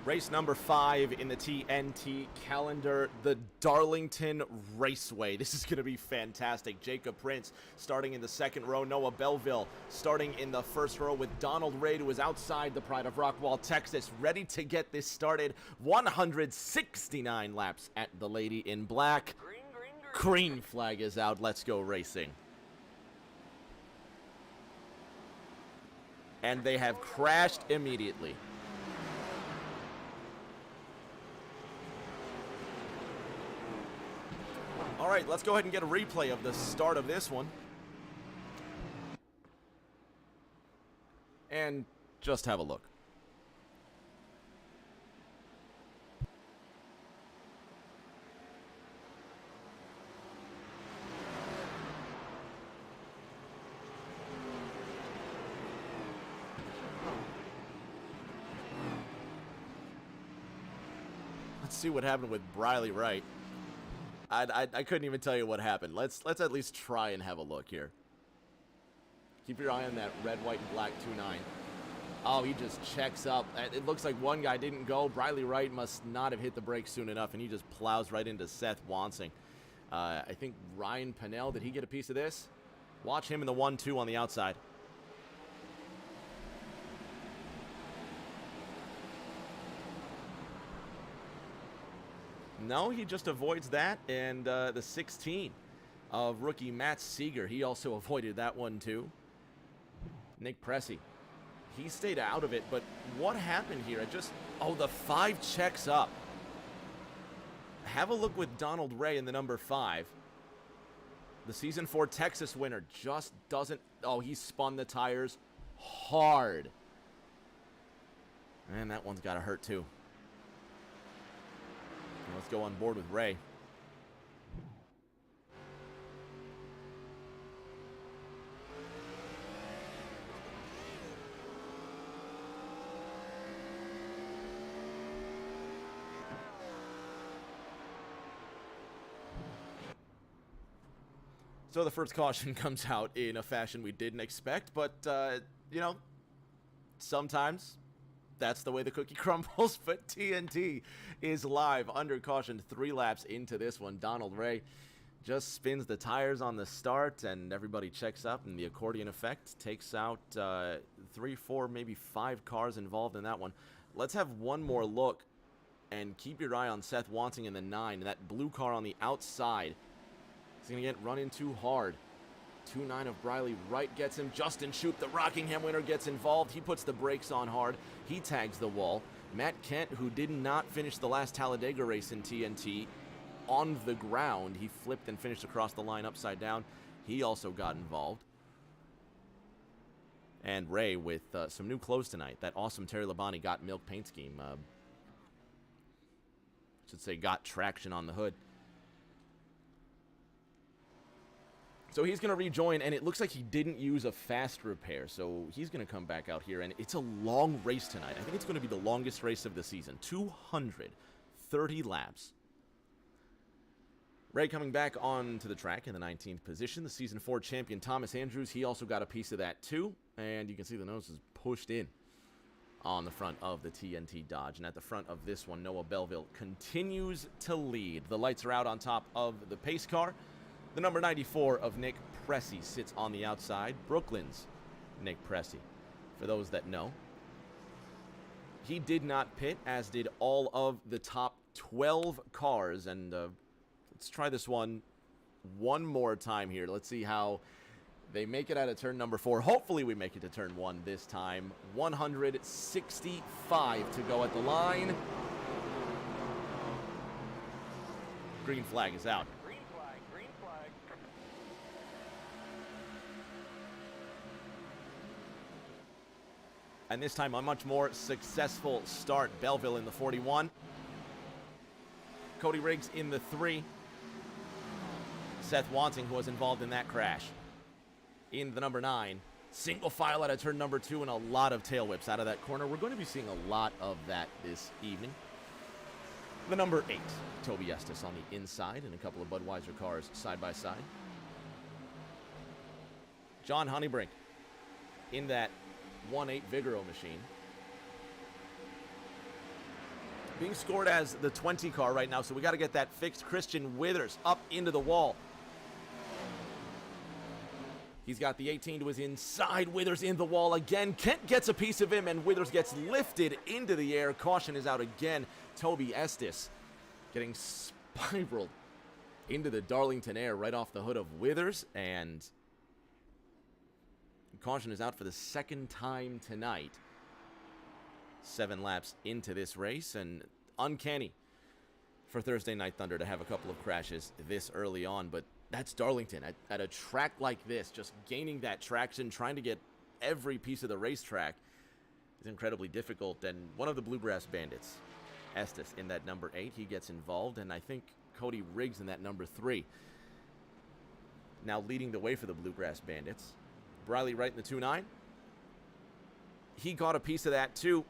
Race number 5 in the TNT calendar, the Darlington Raceway. This is going to be fantastic. Jacob Prince starting in the second row. Noah Belleville starting in the first row with Donald Ray, who is outside the Pride of Rockwall, Texas, ready to get this started. 169 laps at the Lady in Black. Green flag is out. Let's go racing. And they have crashed immediately. All right, let's go ahead and get a replay of the start of this one. And just have a look. Let's see what happened with Briley Wright. I couldn't even tell you what happened. Let's at least try and have a look here. Keep your eye on that red, white, and black 2-9. Oh, he just checks up. It looks like one guy didn't go. Briley Wright must not have hit the brakes soon enough, and he just plows right into Seth Wansing. I think Ryan Pennell, did he get a piece of this? Watch him in the 1-2 on the outside. No, he just avoids that, and the 16 of rookie Matt Seeger, he also avoided that one too. Nick Pressey, he stayed out of it, but what happened here? Oh, the 5 checks up. Have a look with Donald Ray in the number 5. The Season 4 Texas winner just doesn't, oh, he spun the tires hard. And that one's got to hurt too. Let's go on board with Ray. So the first caution comes out in a fashion we didn't expect, but, you know, sometimes that's the way the cookie crumbles. But TNT is live under caution 3 laps into this one. Donald Ray just spins the tires on the start, and everybody checks up, and the accordion effect takes out 3, 4, maybe 5 cars involved in that one. Let's have one more look, and keep your eye on Seth Wansing in the 9. That blue car on the outside is going to get run into hard. 2-9 of Briley Wright gets him. Justin Shoup, the Rockingham winner, gets involved. He puts the brakes on hard. He tags the wall. Matt Kent, who did not finish the last Talladega race in TNT on the ground, he flipped and finished across the line upside down. He also got involved. And Ray with some new clothes tonight. That awesome Terry Labonte got milk paint scheme. Should say got traction on the hood. So he's going to rejoin, and it looks like he didn't use a fast repair, so he's going to come back out here, and it's a long race tonight. I think it's going to be the longest race of the season, 230 laps. Ray coming back onto the track in the 19th position. The Season 4 champion Thomas Andrews, he also got a piece of that too, and you can see the nose is pushed in on the front of the TNT Dodge. And at the front of this one, Noah Belleville continues to lead. The lights are out on top of the pace car. The number 94 of Nick Pressey sits on the outside. Brooklyn's Nick Pressey, for those that know. He did not pit, as did all of the top 12 cars. And let's try this one more time here. Let's see how they make it out of turn number 4. Hopefully we make it to turn 1 this time. 165 to go at the line. Green flag is out. And this time a much more successful start. Belleville in the 41. Cody Riggs in the 3. Seth Wansing, who was involved in that crash, in the number 9. Single file out of turn number 2 and a lot of tail whips out of that corner. We're going to be seeing a lot of that this evening. The number 8, Toby Estes on the inside, and a couple of Budweiser cars side by side. John Honeybrink in that 1.8 Vigoro machine. being scored as the 20 car right now, so we got to get that fixed. Christian Withers up into the wall. He's got the 18 to his inside. Withers in the wall again. Kent gets a piece of him, and Withers gets lifted into the air. Caution is out again. Toby Estes getting spiraled into the Darlington air right off the hood of Withers, and caution is out for the second time tonight. 7 laps into this race, and uncanny for Thursday Night Thunder to have a couple of crashes this early on, but that's Darlington at a track like this. Just gaining that traction, trying to get every piece of the racetrack is incredibly difficult. And one of the Bluegrass Bandits, Estes, in that number 8, he gets involved, and I think Cody Riggs in that number 3. Now leading the way for the Bluegrass Bandits. Briley Wright in the 2-9. He got a piece of that too.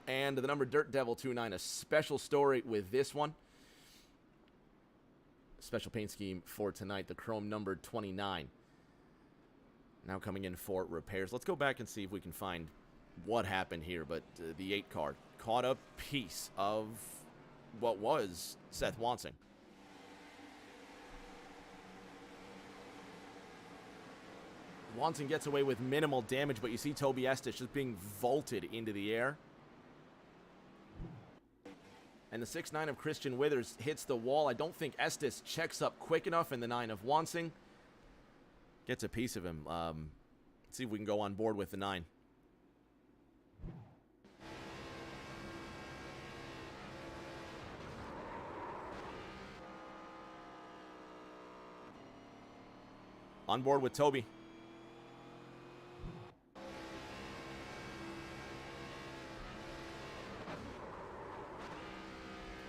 And the number Dirt Devil 2-9, a special story with this one. Special paint scheme for tonight, the chrome number 29. Now coming in for repairs. Let's go back and see if we can find what happened here. But the 8 car caught a piece of what was Seth Wansing. Wansing gets away with minimal damage, but you see Toby Estes just being vaulted into the air. And the 6-9 of Christian Withers hits the wall. I don't think Estes checks up quick enough, and the 9 of Wansing gets a piece of him. Let's see if we can go on board with the 9. On board with Toby.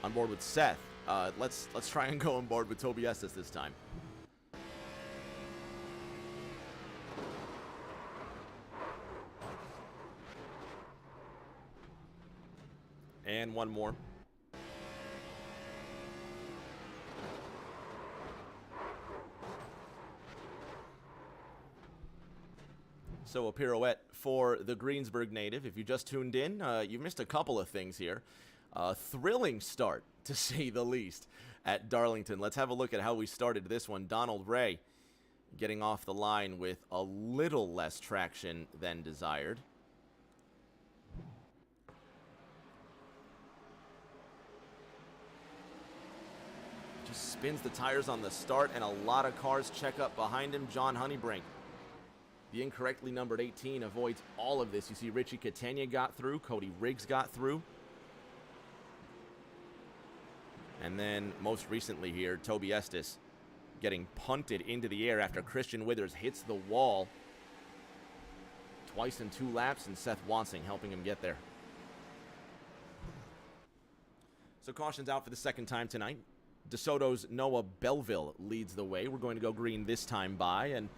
On board with Seth. Let's try and go on board with Toby Estes this time. And one more. So a pirouette for the Greensburg native. If you just tuned in, you missed a couple of things here. Thrilling start, to say the least, at Darlington. Let's have a look at how we started this one. Donald Ray getting off the line with a little less traction than desired. Just spins the tires on the start, and a lot of cars check up behind him. John Honeybrink, the incorrectly numbered 18, avoids all of this. You see Richie Catania got through. Cody Riggs got through. And then, most recently here, Toby Estes getting punted into the air after Christian Withers hits the wall twice in 2 laps, and Seth Wansing helping him get there. So caution's out for the second time tonight. DeSoto's Noah Belleville leads the way. We're going to go green this time by, and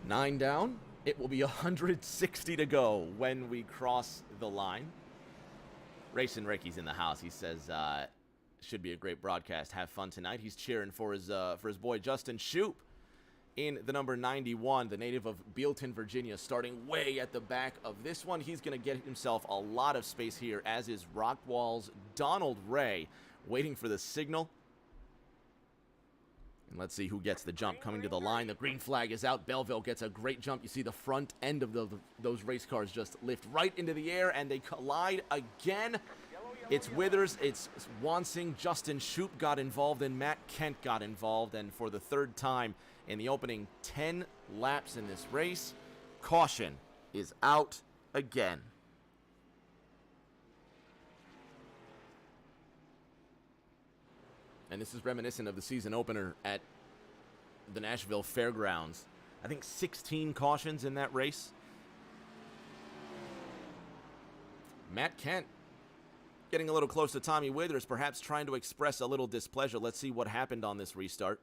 9 down. It will be 160 to go when we cross the line. Racing Ricky's in the house. He says, should be a great broadcast. Have fun tonight. He's cheering for his boy Justin Shoup in the number 91, the native of Bealton, Virginia, starting way at the back of this one. He's going to get himself a lot of space here, as is Rockwall's Donald Ray, waiting for the signal. And let's see who gets the jump coming to the line. The green flag is out. Belleville gets a great jump. You see the front end of those race cars just lift right into the air, and they collide again. It's Withers, it's Wansing, Justin Shoup got involved, and Matt Kent got involved. And for the 3rd time in the opening 10 laps in this race, caution is out again. And this is reminiscent of the season opener at the Nashville Fairgrounds. I think 16 cautions in that race. Matt Kent getting a little close to Tommy Withers, perhaps trying to express a little displeasure. Let's see what happened on this restart.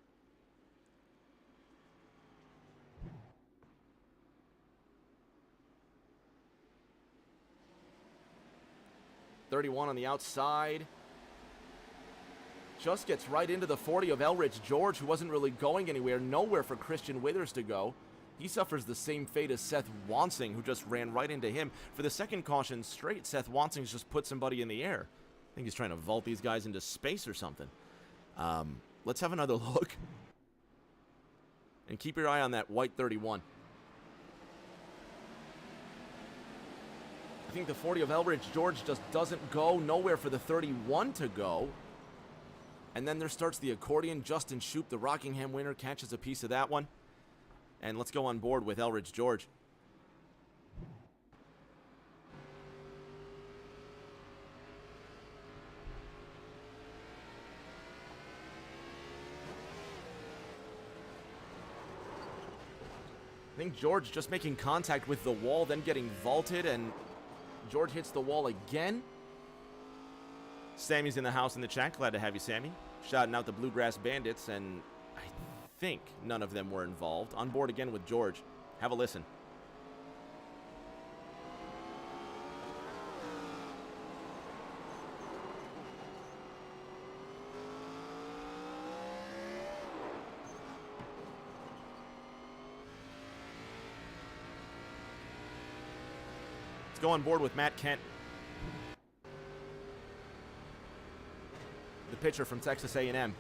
.31 on the outside. Just gets right into the 40 of Elridge George, who wasn't really going anywhere. Nowhere for Christian Withers to go. He suffers the same fate as Seth Wansing, who just ran right into him. For the second caution straight, Seth Wansing's just put somebody in the air. I think he's trying to vault these guys into space or something. Let's have another look. And keep your eye on that white 31. I think the 40 of Elbridge George just doesn't go. Nowhere for the 31 to go. And then there starts the accordion. Justin Shoup, the Rockingham winner, catches a piece of that one. And let's go on board with Elbridge George. I think George just making contact with the wall, then getting vaulted, and George hits the wall again. Sammy's in the house in the chat. Glad to have you, Sammy. Shouting out the Bluegrass Bandits, and I think none of them were involved. On board again with George. Have a listen. Go on board with Matt Kent, the pitcher from Texas A&M.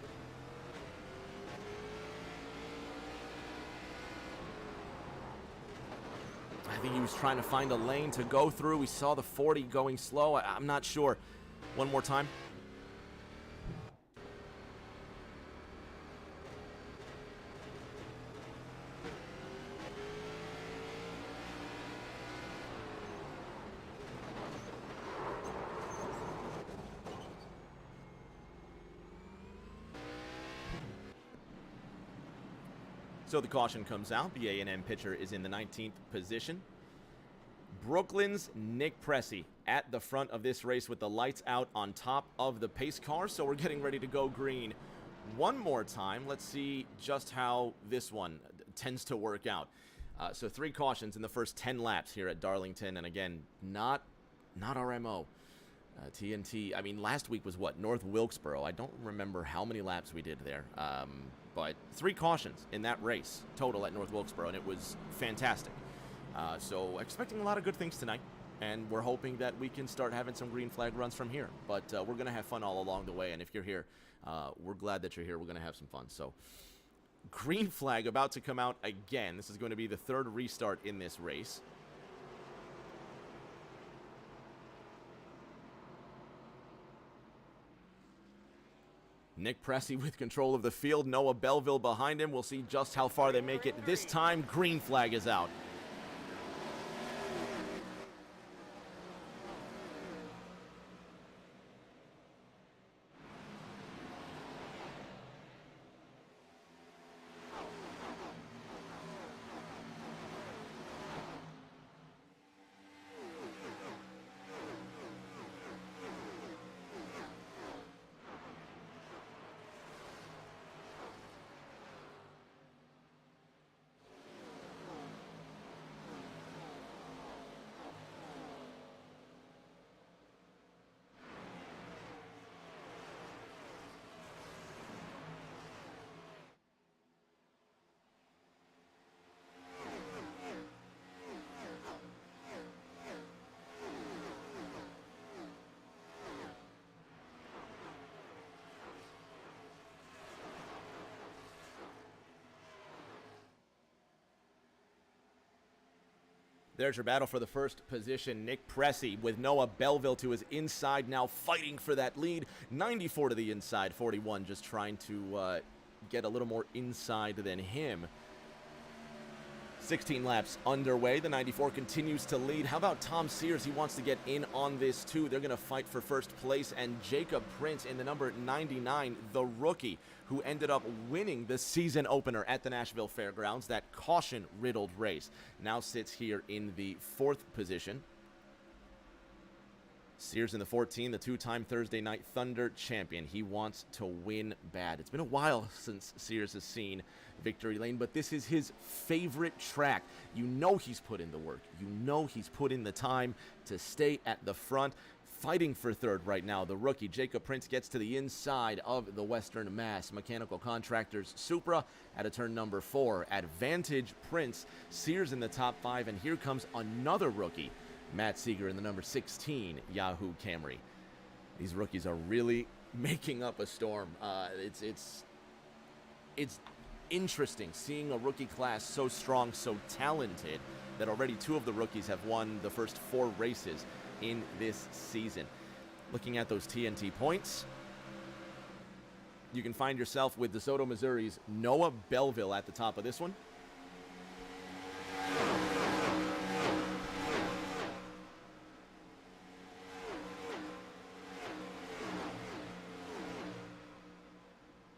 I think he was trying to find a lane to go through. We saw the 40 going slow. I'm not sure. One more time. So the caution comes out. The A&M pitcher is in the 19th position. Brooklyn's Nick Pressey at the front of this race with the lights out on top of the pace car. So we're getting ready to go green one more time. Let's see just how this one tends to work out. So 3 cautions in the first 10 laps here at Darlington. And again, not our MO. TNT, I mean, last week was what? North Wilkesboro. I don't remember how many laps we did there. But 3 cautions in that race total at North Wilkesboro, and it was fantastic. So expecting a lot of good things tonight, and we're hoping that we can start having some green flag runs from here. But we're going to have fun all along the way, and if you're here, we're glad that you're here. We're going to have some fun. So green flag about to come out again. This is going to be the 3rd restart in this race. Nick Pressey with control of the field. Noah Belleville behind him. We'll see just how far they make it. This time, green flag is out. There's your battle for the first position. Nick Pressey with Noah Belleville to his inside, now fighting for that lead. 94 to the inside, 41 just trying to get a little more inside than him. 16 laps underway. The 94 continues to lead. How about Tom Sears? He wants to get in on this too. They're going to fight for first place. And Jacob Prince in the number 99, the rookie, who ended up winning the season opener at the Nashville Fairgrounds, that caution-riddled race, now sits here in the 4th position. Sears in the 14, the 2-time Thursday Night Thunder champion. He wants to win bad. It's been a while since Sears has seen victory lane, but this is his favorite track. You know he's put in the work. You know he's put in the time to stay at the front. Fighting for 3rd right now, the rookie Jacob Prince gets to the inside of the Western Mass Mechanical Contractors Supra at a turn number 4. Advantage Prince. Sears in the top 5, and here comes another rookie, Matt Seeger in the number 16 Yahoo Camry. These rookies are really making up a storm. It's interesting seeing a rookie class so strong, so talented, that already 2 of the rookies have won the first 4 races in this season. Looking at those TNT points, you can find yourself with DeSoto, Missouri's Noah Belleville at the top of this one.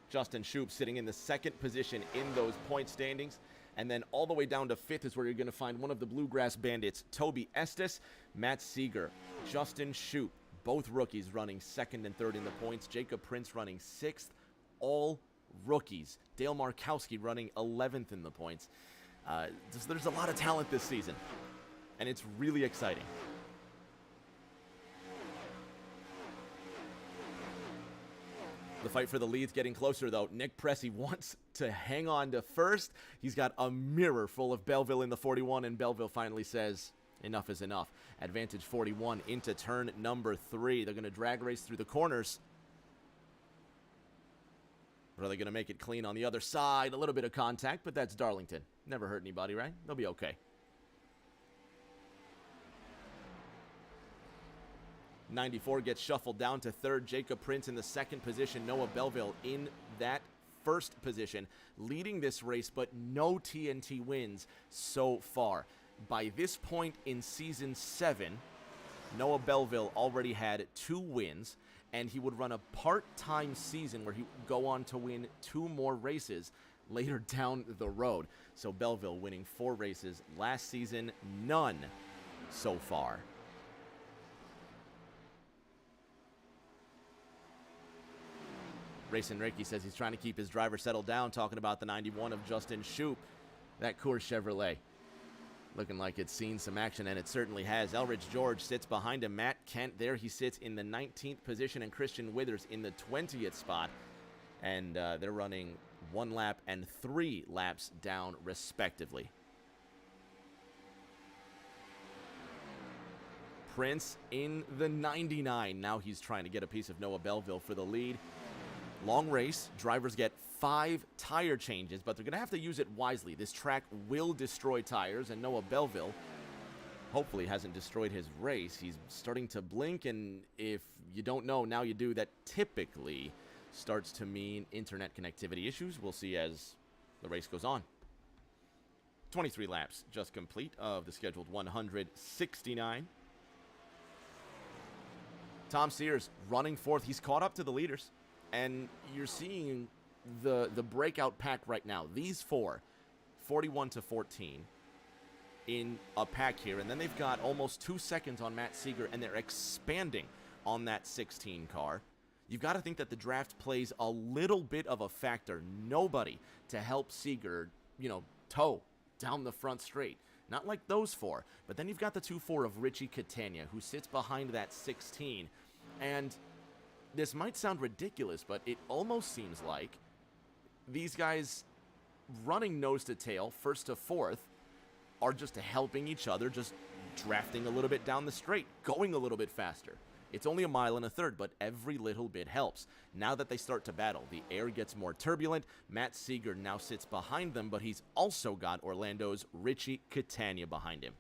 Justin Shoup sitting in the 2nd position in those point standings. And then all the way down to 5th is where you're going to find one of the Bluegrass Bandits, Toby Estes, Matt Seeger, Justin Shoup, both rookies running 2nd and 3rd in the points. Jacob Prince running 6th, all rookies. Dale Markowski running 11th in the points. There's a lot of talent this season, and it's really exciting. The fight for the lead's getting closer, though. Nick Pressey wants to hang on to first. He's got a mirror full of Belleville in the 41, and Belleville finally says, enough is enough. Advantage 41 into turn number 3. They're going to drag race through the corners. Or are they going to make it clean on the other side? A little bit of contact, but that's Darlington. Never hurt anybody, right? They'll be okay. 94 gets shuffled down to 3rd. Jacob Prince in the 2nd position. Noah Belleville in that 1st position, leading this race, but no TNT wins so far. By this point in Season 7, Noah Belleville already had 2 wins, and he would run a part-time season where he would go on to win 2 more races later down the road. So Belleville winning 4 races last season, none so far. Racing Ricky says he's trying to keep his driver settled down, talking about the 91 of Justin Shoup. That Coors Chevrolet looking like it's seen some action, and it certainly has. Elridge George sits behind him. Matt Kent there, he sits in the 19th position, and Christian Withers in the 20th spot. And they're running 1 lap and 3 laps down, respectively. Prince in the 99. Now he's trying to get a piece of Noah Belleville for the lead. Long race, drivers get 5 tire changes, but they're going to have to use it wisely. This track will destroy tires, and Noah Belleville hopefully hasn't destroyed his race. He's starting to blink, and if you don't know, now you do. That typically starts to mean internet connectivity issues. We'll see as the race goes on. 23 laps just complete of the scheduled 169. Tom Sears running 4th. He's caught up to the leaders. And you're seeing the breakout pack right now. These 4, 41 to 14 in a pack here. And then they've got almost 2 seconds on Matt Seeger, and they're expanding on that 16 car. You've got to think that the draft plays a little bit of a factor. Nobody to help Seeger, tow down the front straight. Not like those 4. But then you've got the 2-4 of Richie Catania, who sits behind that 16. And this might sound ridiculous, but it almost seems like these guys running nose to tail, 1st to 4th, are just helping each other, just drafting a little bit down the straight, going a little bit faster. It's only 1 1/3 miles, but every little bit helps. Now that they start to battle, the air gets more turbulent. Matt Seeger now sits behind them, but he's also got Orlando's Richie Catania behind him.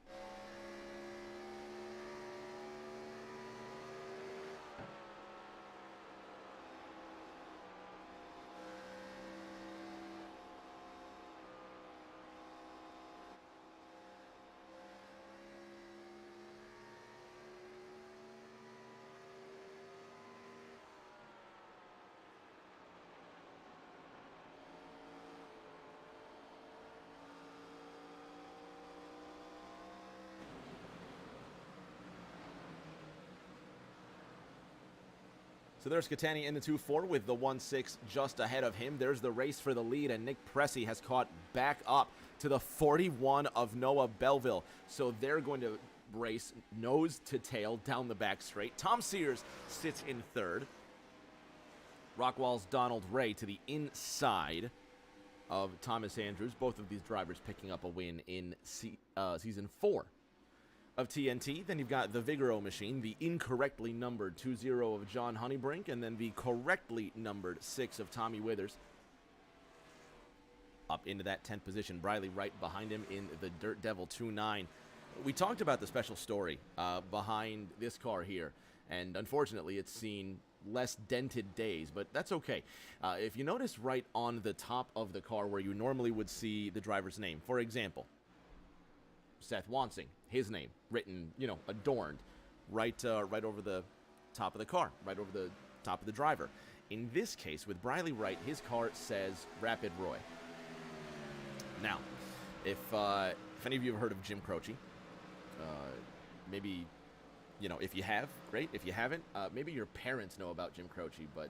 So there's Catania in the 2-4 with the 1-6 just ahead of him. There's the race for the lead, and Nick Pressey has caught back up to the 41 of Noah Belleville. So they're going to race nose to tail down the back straight. Tom Sears sits in 3rd. Rockwall's Donald Ray to the inside of Thomas Andrews. Both of these drivers picking up a win in Season 4 of TNT. Then you've got the Vigoro machine, the incorrectly numbered 2-0 of John Honeybrink, and then the correctly numbered 6 of Tommy Withers. Up into that 10th position, Briley right behind him in the Dirt Devil 2-9. We talked about the special story behind this car here, and unfortunately it's seen less dented days, but that's okay. If you notice right on the top of the car where you normally would see the driver's name, for example, Seth Wansing, his name written, adorned right over the top of the car, right over the top of the driver. In this case, with Briley Wright, his car says Rapid Roy. Now, if any of you have heard of Jim Croce, maybe, if you have, great. If you haven't, maybe your parents know about Jim Croce, but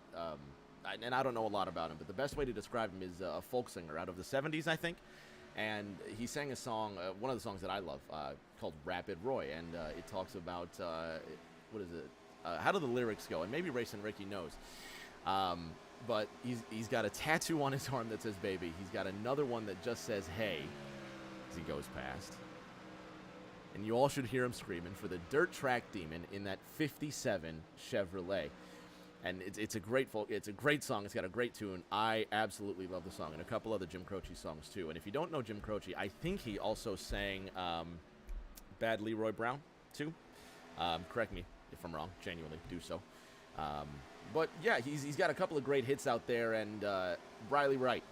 and I don't know a lot about him, but the best way to describe him is a folk singer out of the 70s, I think. And he sang a song, one of the songs that I love, called Rapid Roy, and it talks about, what is it? How do the lyrics go? And maybe Racing Ricky knows. But he's got a tattoo on his arm that says baby. He's got another one that just says hey as he goes past. And you all should hear him screaming for the Dirt Track Demon in that 57 Chevrolet. And it's a great song. It's got a great tune. I absolutely love the song, and a couple other Jim Croce songs too. And if you don't know Jim Croce, I think he also sang Bad Leroy Brown too. Correct me if I'm wrong. Genuinely do so. But yeah, he's got a couple of great hits out there, and Briley Wright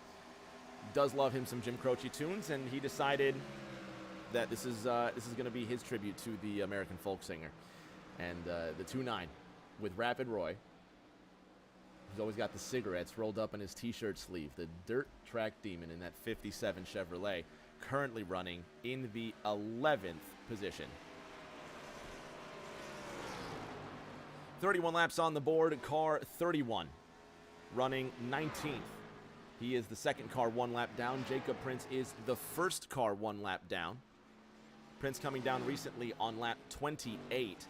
does love him some Jim Croce tunes, and he decided that this is going to be his tribute to the American folk singer, and the 2-9 with Rapid Roy. He's always got the cigarettes rolled up in his T-shirt sleeve. The Dirt Track Demon in that 57 Chevrolet, currently running in the 11th position. 31 laps on the board. Car 31 running 19th. He is the second car 1 lap down. Jacob Prince is the first car 1 lap down. Prince coming down recently on lap 28.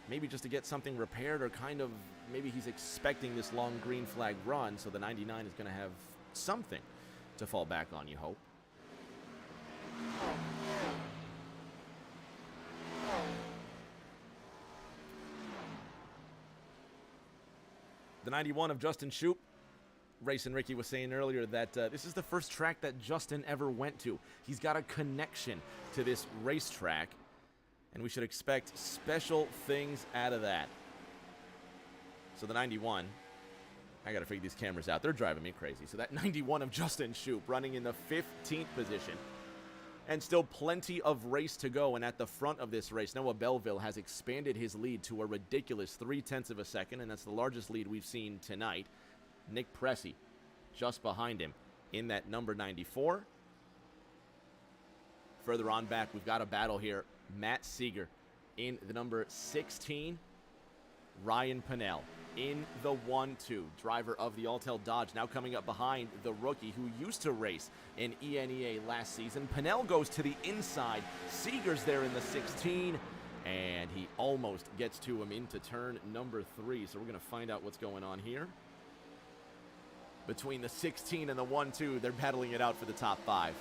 Maybe just to get something repaired, or maybe he's expecting this long green flag run, so the 99 is going to have something to fall back on, you hope. The 91 of Justin Shoup. Racing Ricky was saying earlier that this is the first track that Justin ever went to. He's got a connection to this racetrack, and we should expect special things out of that. So the 91, I got to figure these cameras out. They're driving me crazy. So that 91 of Justin Shoup running in the 15th position. And still plenty of race to go. And at the front of this race, Noah Belleville has expanded his lead to a ridiculous 0.3 of a second, and that's the largest lead we've seen tonight. Nick Pressey just behind him in that number 94. Further on back, we've got a battle here. Matt Seeger in the number 16. Ryan Pennell in the 1-2. Driver of the Altel Dodge now coming up behind the rookie who used to race in ENEA last season. Pennell goes to the inside. Seeger's there in the 16. And he almost gets to him into turn number 3. So we're going to find out what's going on here. Between the 16 and the 1-2, they're battling it out for the top 5.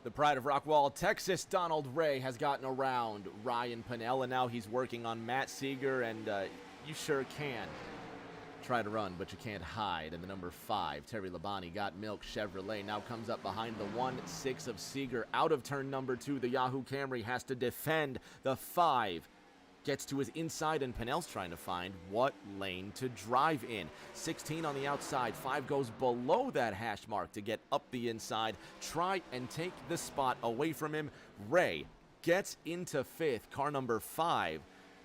The pride of Rockwall, Texas, Donald Ray, has gotten around Ryan Pennell, and now he's working on Matt Seeger, and you sure can Try to run, but you can't hide. And the number 5, Terry Labonte, Got Milk Chevrolet, now comes up behind the 1-6 of Seeger. Out of turn number 2, the Yahoo Camry has to defend. The 5 gets to his inside, and Pinnell's trying to find what lane to drive in. 16 on the outside. 5 goes below that hash mark to get up the inside. Try and take the spot away from him. Ray gets into 5th. Car number 5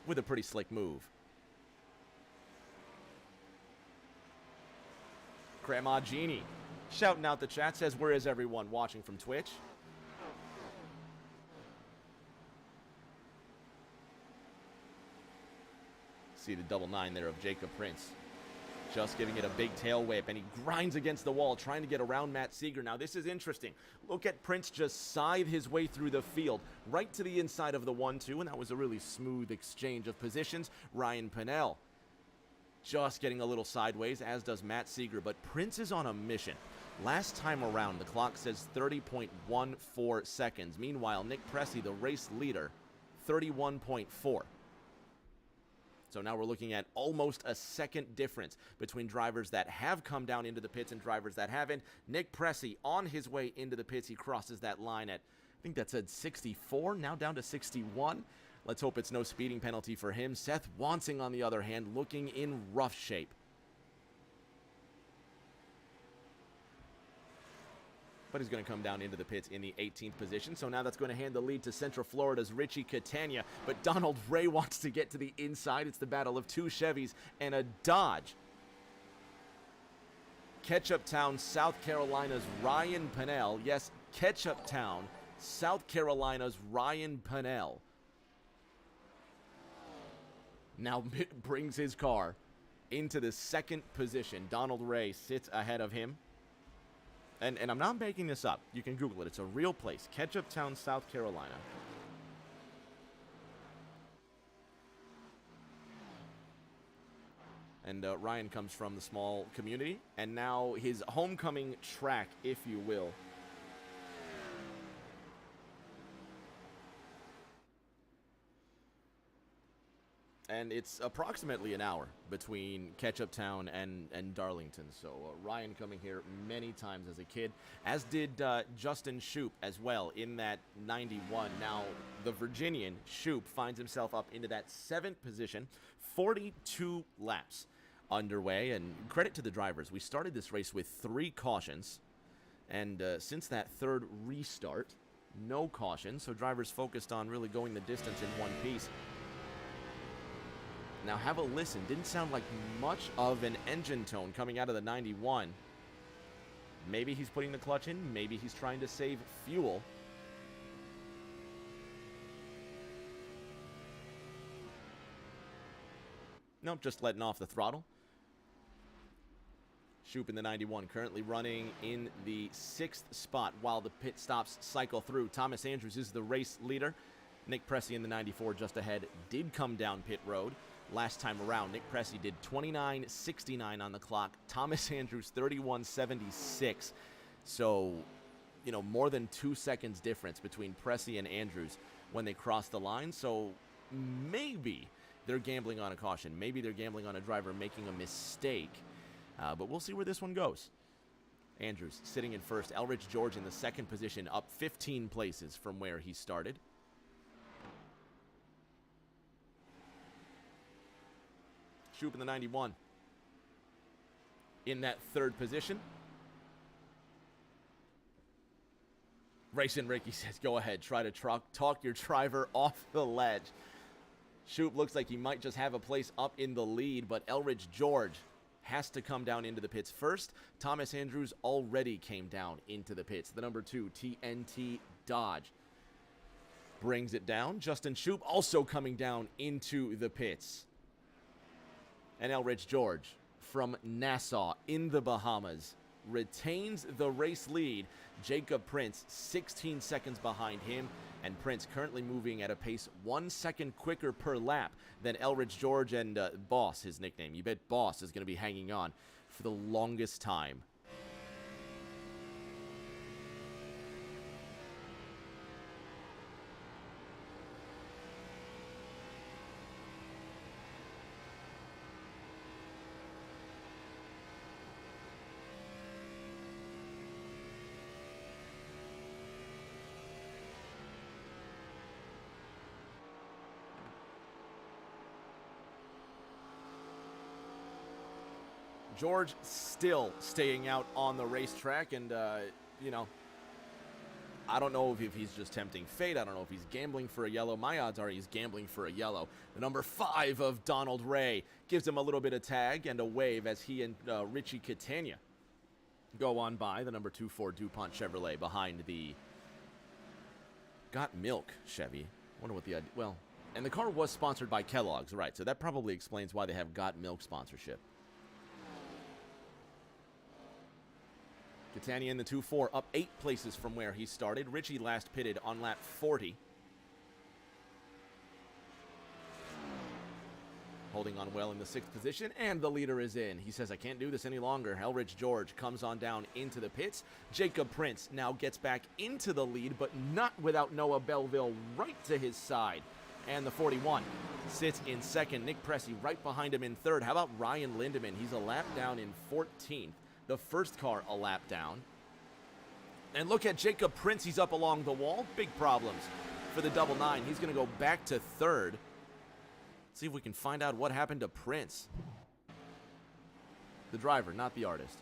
with a pretty slick move. Grandma Jeannie shouting out the chat, says, where is everyone watching from Twitch? See the double 9 there of Jacob Prince. Just giving it a big tail whip, and he grinds against the wall, trying to get around Matt Seeger. Now, this is interesting. Look at Prince just scythe his way through the field, right to the inside of the 1-2, and that was a really smooth exchange of positions. Ryan Pinnell just getting a little sideways, as does Matt Seeger, but Prince is on a mission. Last time around, the clock says 30.14 seconds. Meanwhile, Nick Pressey, the race leader, 31.4. So now we're looking at almost a second difference between drivers that have come down into the pits and drivers that haven't. Nick Pressey on his way into the pits. He crosses that line at, I think that said 64, now down to 61. Let's hope it's no speeding penalty for him. Seth Wansing, on the other hand, looking in rough shape. But he's going to come down into the pits in the 18th position. So now that's going to hand the lead to Central Florida's Richie Catania. But Donald Ray wants to get to the inside. It's the battle of 2 Chevys and a Dodge. Ketchup Town, South Carolina's Ryan Pinnell. Yes, Ketchup Town, South Carolina's Ryan Pinnell. Now brings his car into the 2nd position. Donald Ray sits ahead of him. And I'm not making this up. You can Google it. It's a real place. Ketchup Town, South Carolina. And Ryan comes from the small community. And now his homecoming track, if you will. And it's approximately an hour between Ketchup Town and Darlington. So Ryan coming here many times as a kid, as did Justin Shoup as well in that 91. Now, the Virginian, Shoup, finds himself up into that 7th position, 42 laps underway. And credit to the drivers. We started this race with 3 cautions. And since that 3rd restart, no cautions. So drivers focused on really going the distance in one piece. Now have a listen. Didn't sound like much of an engine tone coming out of the 91. Maybe he's putting the clutch in. Maybe he's trying to save fuel. Nope, just letting off the throttle. Shoup in the 91 currently running in the 6th spot while the pit stops cycle through. Thomas Andrews is the race leader. Nick Pressey in the 94 just ahead did come down pit road. Last time around, Nick Pressey did 29.69 on the clock. Thomas Andrews, 31.76. So, you know, more than 2 seconds difference between Pressey and Andrews when they cross the line. So maybe they're gambling on a caution. Maybe they're gambling on a driver making a mistake. But we'll see where this one goes. Andrews sitting in first. Elrich George in the 2nd position, up 15 places from where he started. Shoup in the 91 in that 3rd position. Racing Ricky says, go ahead, try to talk your driver off the ledge. Shoup looks like he might just have a place up in the lead, but Elrich George has to come down into the pits first. Thomas Andrews already came down into the pits. The number 2, TNT Dodge, brings it down. Justin Shoup also coming down into the pits. And Elrich George from Nassau in the Bahamas retains the race lead. Jacob Prince 16 seconds behind him, and Prince currently moving at a pace 1 second quicker per lap than Elrich George, and Boss, his nickname. You bet Boss is going to be hanging on for the longest time. George still staying out on the racetrack, and, you know, I don't know if he's just tempting fate. I don't know if he's gambling for a yellow. My odds are he's gambling for a yellow. The number 5 of Donald Ray gives him a little bit of tag and a wave as he and Richie Catania go on by. The number 2 Ford DuPont Chevrolet behind the Got Milk Chevy. Wonder what the idea. Well, and the car was sponsored by Kellogg's, right? So that probably explains why they have Got Milk sponsorship. Catania in the 2-4, up 8 places from where he started. Richie last pitted on lap 40. Holding on well in the 6th position, and the leader is in. He says, I can't do this any longer. Elridge George comes on down into the pits. Jacob Prince now gets back into the lead, but not without Noah Belleville right to his side. And the 41 sits in 2nd. Nick Pressey right behind him in 3rd. How about Ryan Lindemann? He's a lap down in 14th. The first car a lap down. And look at Jacob Prince. He's up along the wall. Big problems for the double 9. He's going to go back to 3rd. Let's see if we can find out what happened to Prince. The driver, not the artist.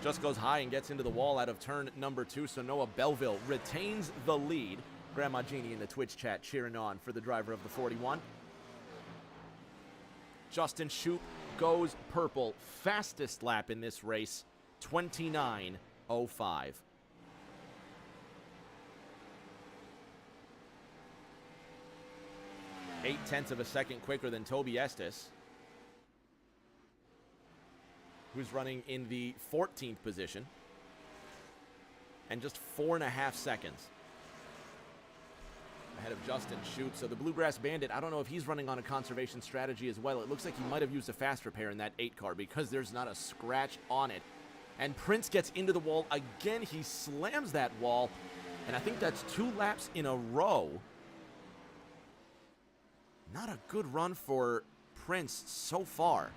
Just goes high and gets into the wall out of turn number 2. So Noah Belleville retains the lead. Grandma Jeannie in the Twitch chat cheering on for the driver of the 41. Justin Shoup goes purple. Fastest lap in this race, 29.05. 0.8 of a second quicker than Toby Estes, who's running in the 14th position, and just 4.5 seconds ahead of Justin Shoup. So the Bluegrass Bandit, I don't know if he's running on a conservation strategy as well. It looks like he might have used a fast repair in that 8 car because there's not a scratch on it. And Prince gets into the wall again. He slams that wall, and I think that's 2 laps in a row. Not a good run for Prince so far.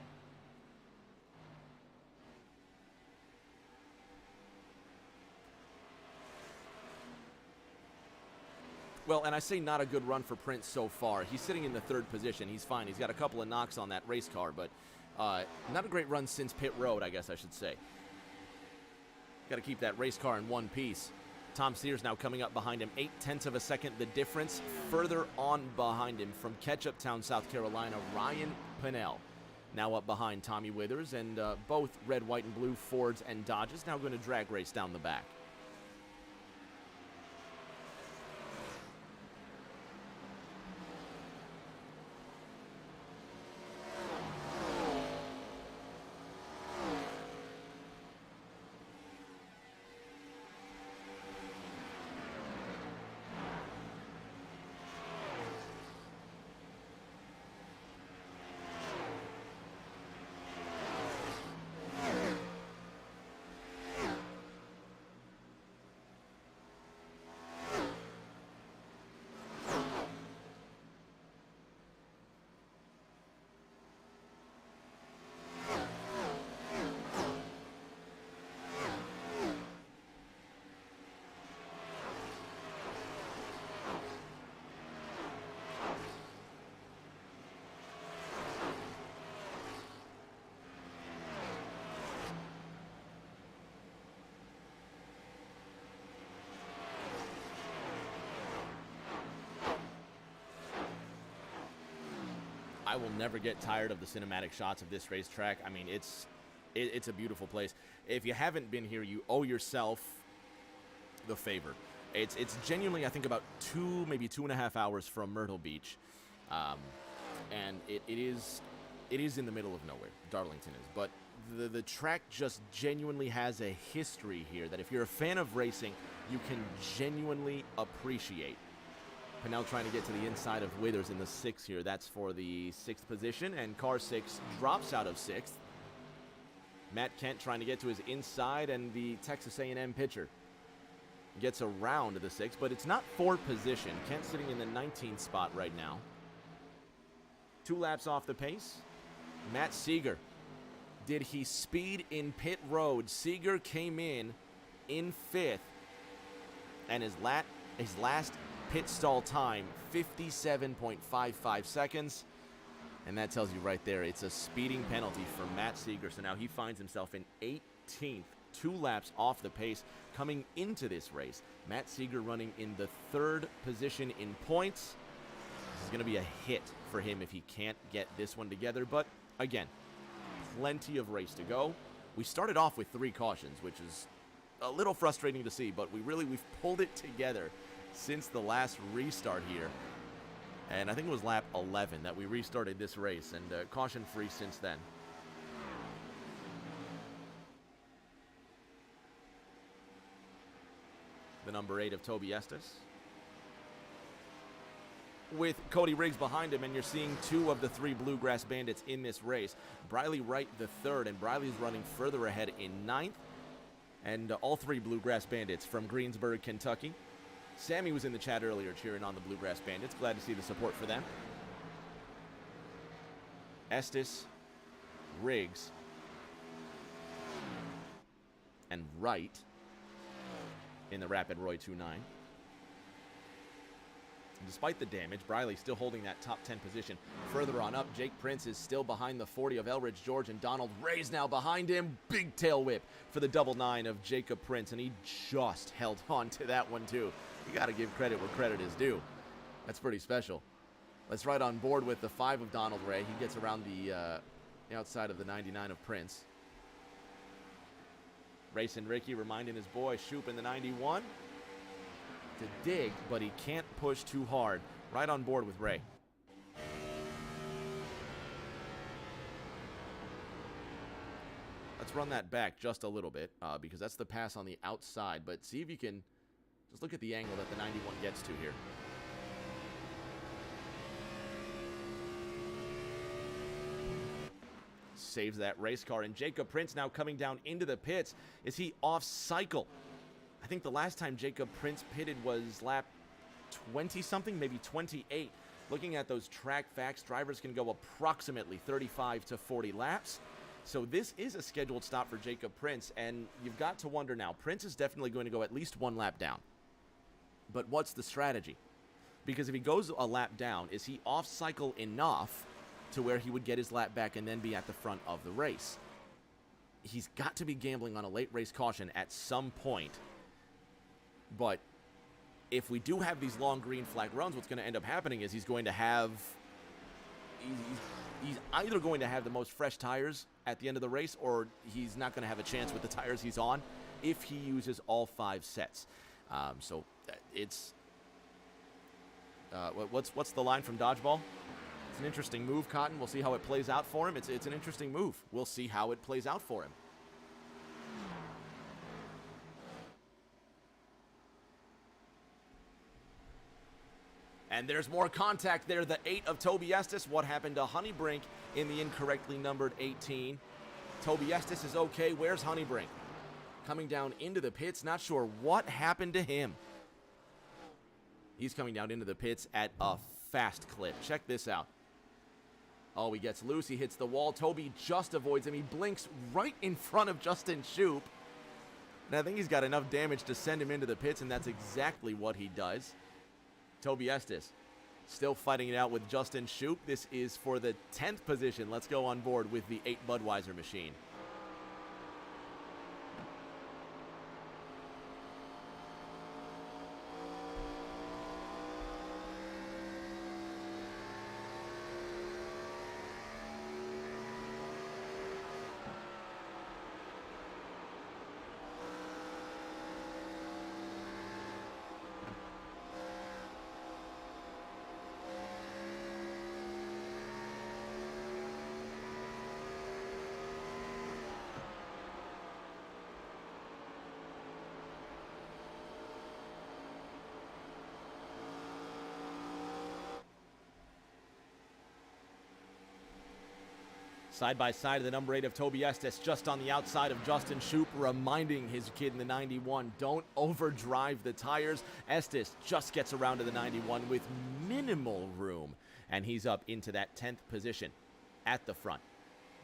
Well, and I say not a good run for Prince so far. He's sitting in the 3rd position. He's fine. He's got a couple of knocks on that race car, but not a great run since pit road, I guess I should say. Got to keep that race car in one piece. Tom Sears now coming up behind him, 0.8 of a second. The difference further on behind him from Ketchuptown, South Carolina, Ryan Pinnell. Now up behind Tommy Withers, and both red, white, and blue Fords and Dodges now going to drag race down the back. I will never get tired of the cinematic shots of this racetrack. I mean, it's a beautiful place. If you haven't been here, you owe yourself the favor. It's genuinely, I think, about 2, maybe 2.5 hours from Myrtle Beach, and it is in the middle of nowhere. Darlington is, but the track just genuinely has a history here that if you're a fan of racing, you can genuinely appreciate. Pinnell trying to get to the inside of Withers in the 6th here. That's for the 6th position, and car 6 drops out of 6th. Matt Kent trying to get to his inside, and the Texas A&M pitcher gets around the 6th, but it's not for position. Kent sitting in the 19th spot right now. 2 laps off the pace. Matt Seeger. Did he speed in pit road? Seeger came in 5th, and his last Pit stall time, 57.55 seconds. And that tells you right there, it's a speeding penalty for Matt Seeger. So now he finds himself in 18th, 2 laps off the pace coming into this race. Matt Seeger running in the 3rd position in points. This is going to be a hit for him if he can't get this one together. But again, plenty of race to go. We started off with 3 cautions, which is a little frustrating to see, but we've pulled it together since the last restart here. And I think it was lap 11 that we restarted this race, and caution-free since then. The number 8 of Toby Estes, with Cody Riggs behind him, and you're seeing 2 of the 3 Bluegrass Bandits in this race. Briley Wright the 3rd, and Briley's running further ahead in 9th. And all 3 Bluegrass Bandits from Greensburg, Kentucky. Sammy was in the chat earlier cheering on the Bluegrass Bandits. Glad to see the support for them. Estes, Riggs, and Wright in the Rapid Roy 2.9. Despite the damage, Briley still holding that top 10 position. Further on up, Jake Prince is still behind the 40 of Elridge George, and Donald Ray's now behind him. Big tail whip for the 9.9 of Jacob Prince, and he just held on to that one too. You got to give credit where credit is due. That's pretty special. Let's ride on board with the 5 of Donald Ray. He gets around the outside of the 99 of Prince. Racing Ricky reminding his boy Shoop in the 91 to dig, but he can't push too hard. Right on board with Ray. Let's run that back just a little bit because that's the pass on the outside, but see if you can just look at the angle that the 91 gets to here. Saves that race car, and Jacob Prince now coming down into the pits. Is he off cycle? I think the last time Jacob Prince pitted was lap 20-something, maybe 28. Looking at those track facts, drivers can go approximately 35 to 40 laps. So this is a scheduled stop for Jacob Prince, and you've got to wonder now, Prince is definitely going to go at least 1 lap down. But what's the strategy? Because if he goes a lap down, is he off cycle enough to where he would get his lap back and then be at the front of the race? He's got to be gambling on a late race caution at some point. But if we do have these long green flag runs, what's going to end up happening is he's going to have... He's either going to have the most fresh tires at the end of the race, or he's not going to have a chance with the tires he's on if he uses all 5 sets. So it's... what's the line from Dodgeball? It's an interesting move, Cotton. We'll see how it plays out for him. It's an interesting move. We'll see how it plays out for him. And there's more contact there. The 8 of Toby Estes. What happened to Honeybrink in the incorrectly numbered 18? Toby Estes is okay. Where's Honeybrink? Coming down into the pits. Not sure what happened to him. He's coming down into the pits at a fast clip. Check this out. Oh, he gets loose. He hits the wall. Toby just avoids him. He blinks right in front of Justin Shoop. And I think he's got enough damage to send him into the pits, and that's exactly what he does. Toby Estes still fighting it out with Justin Shoop. This is for the 10th position. Let's go on board with the 8 Budweiser machine. Side by side of the number 8 of Toby Estes, just on the outside of Justin Shoop, reminding his kid in the 91, don't overdrive the tires. Estes just gets around to the 91 with minimal room, and he's up into that 10th position at the front.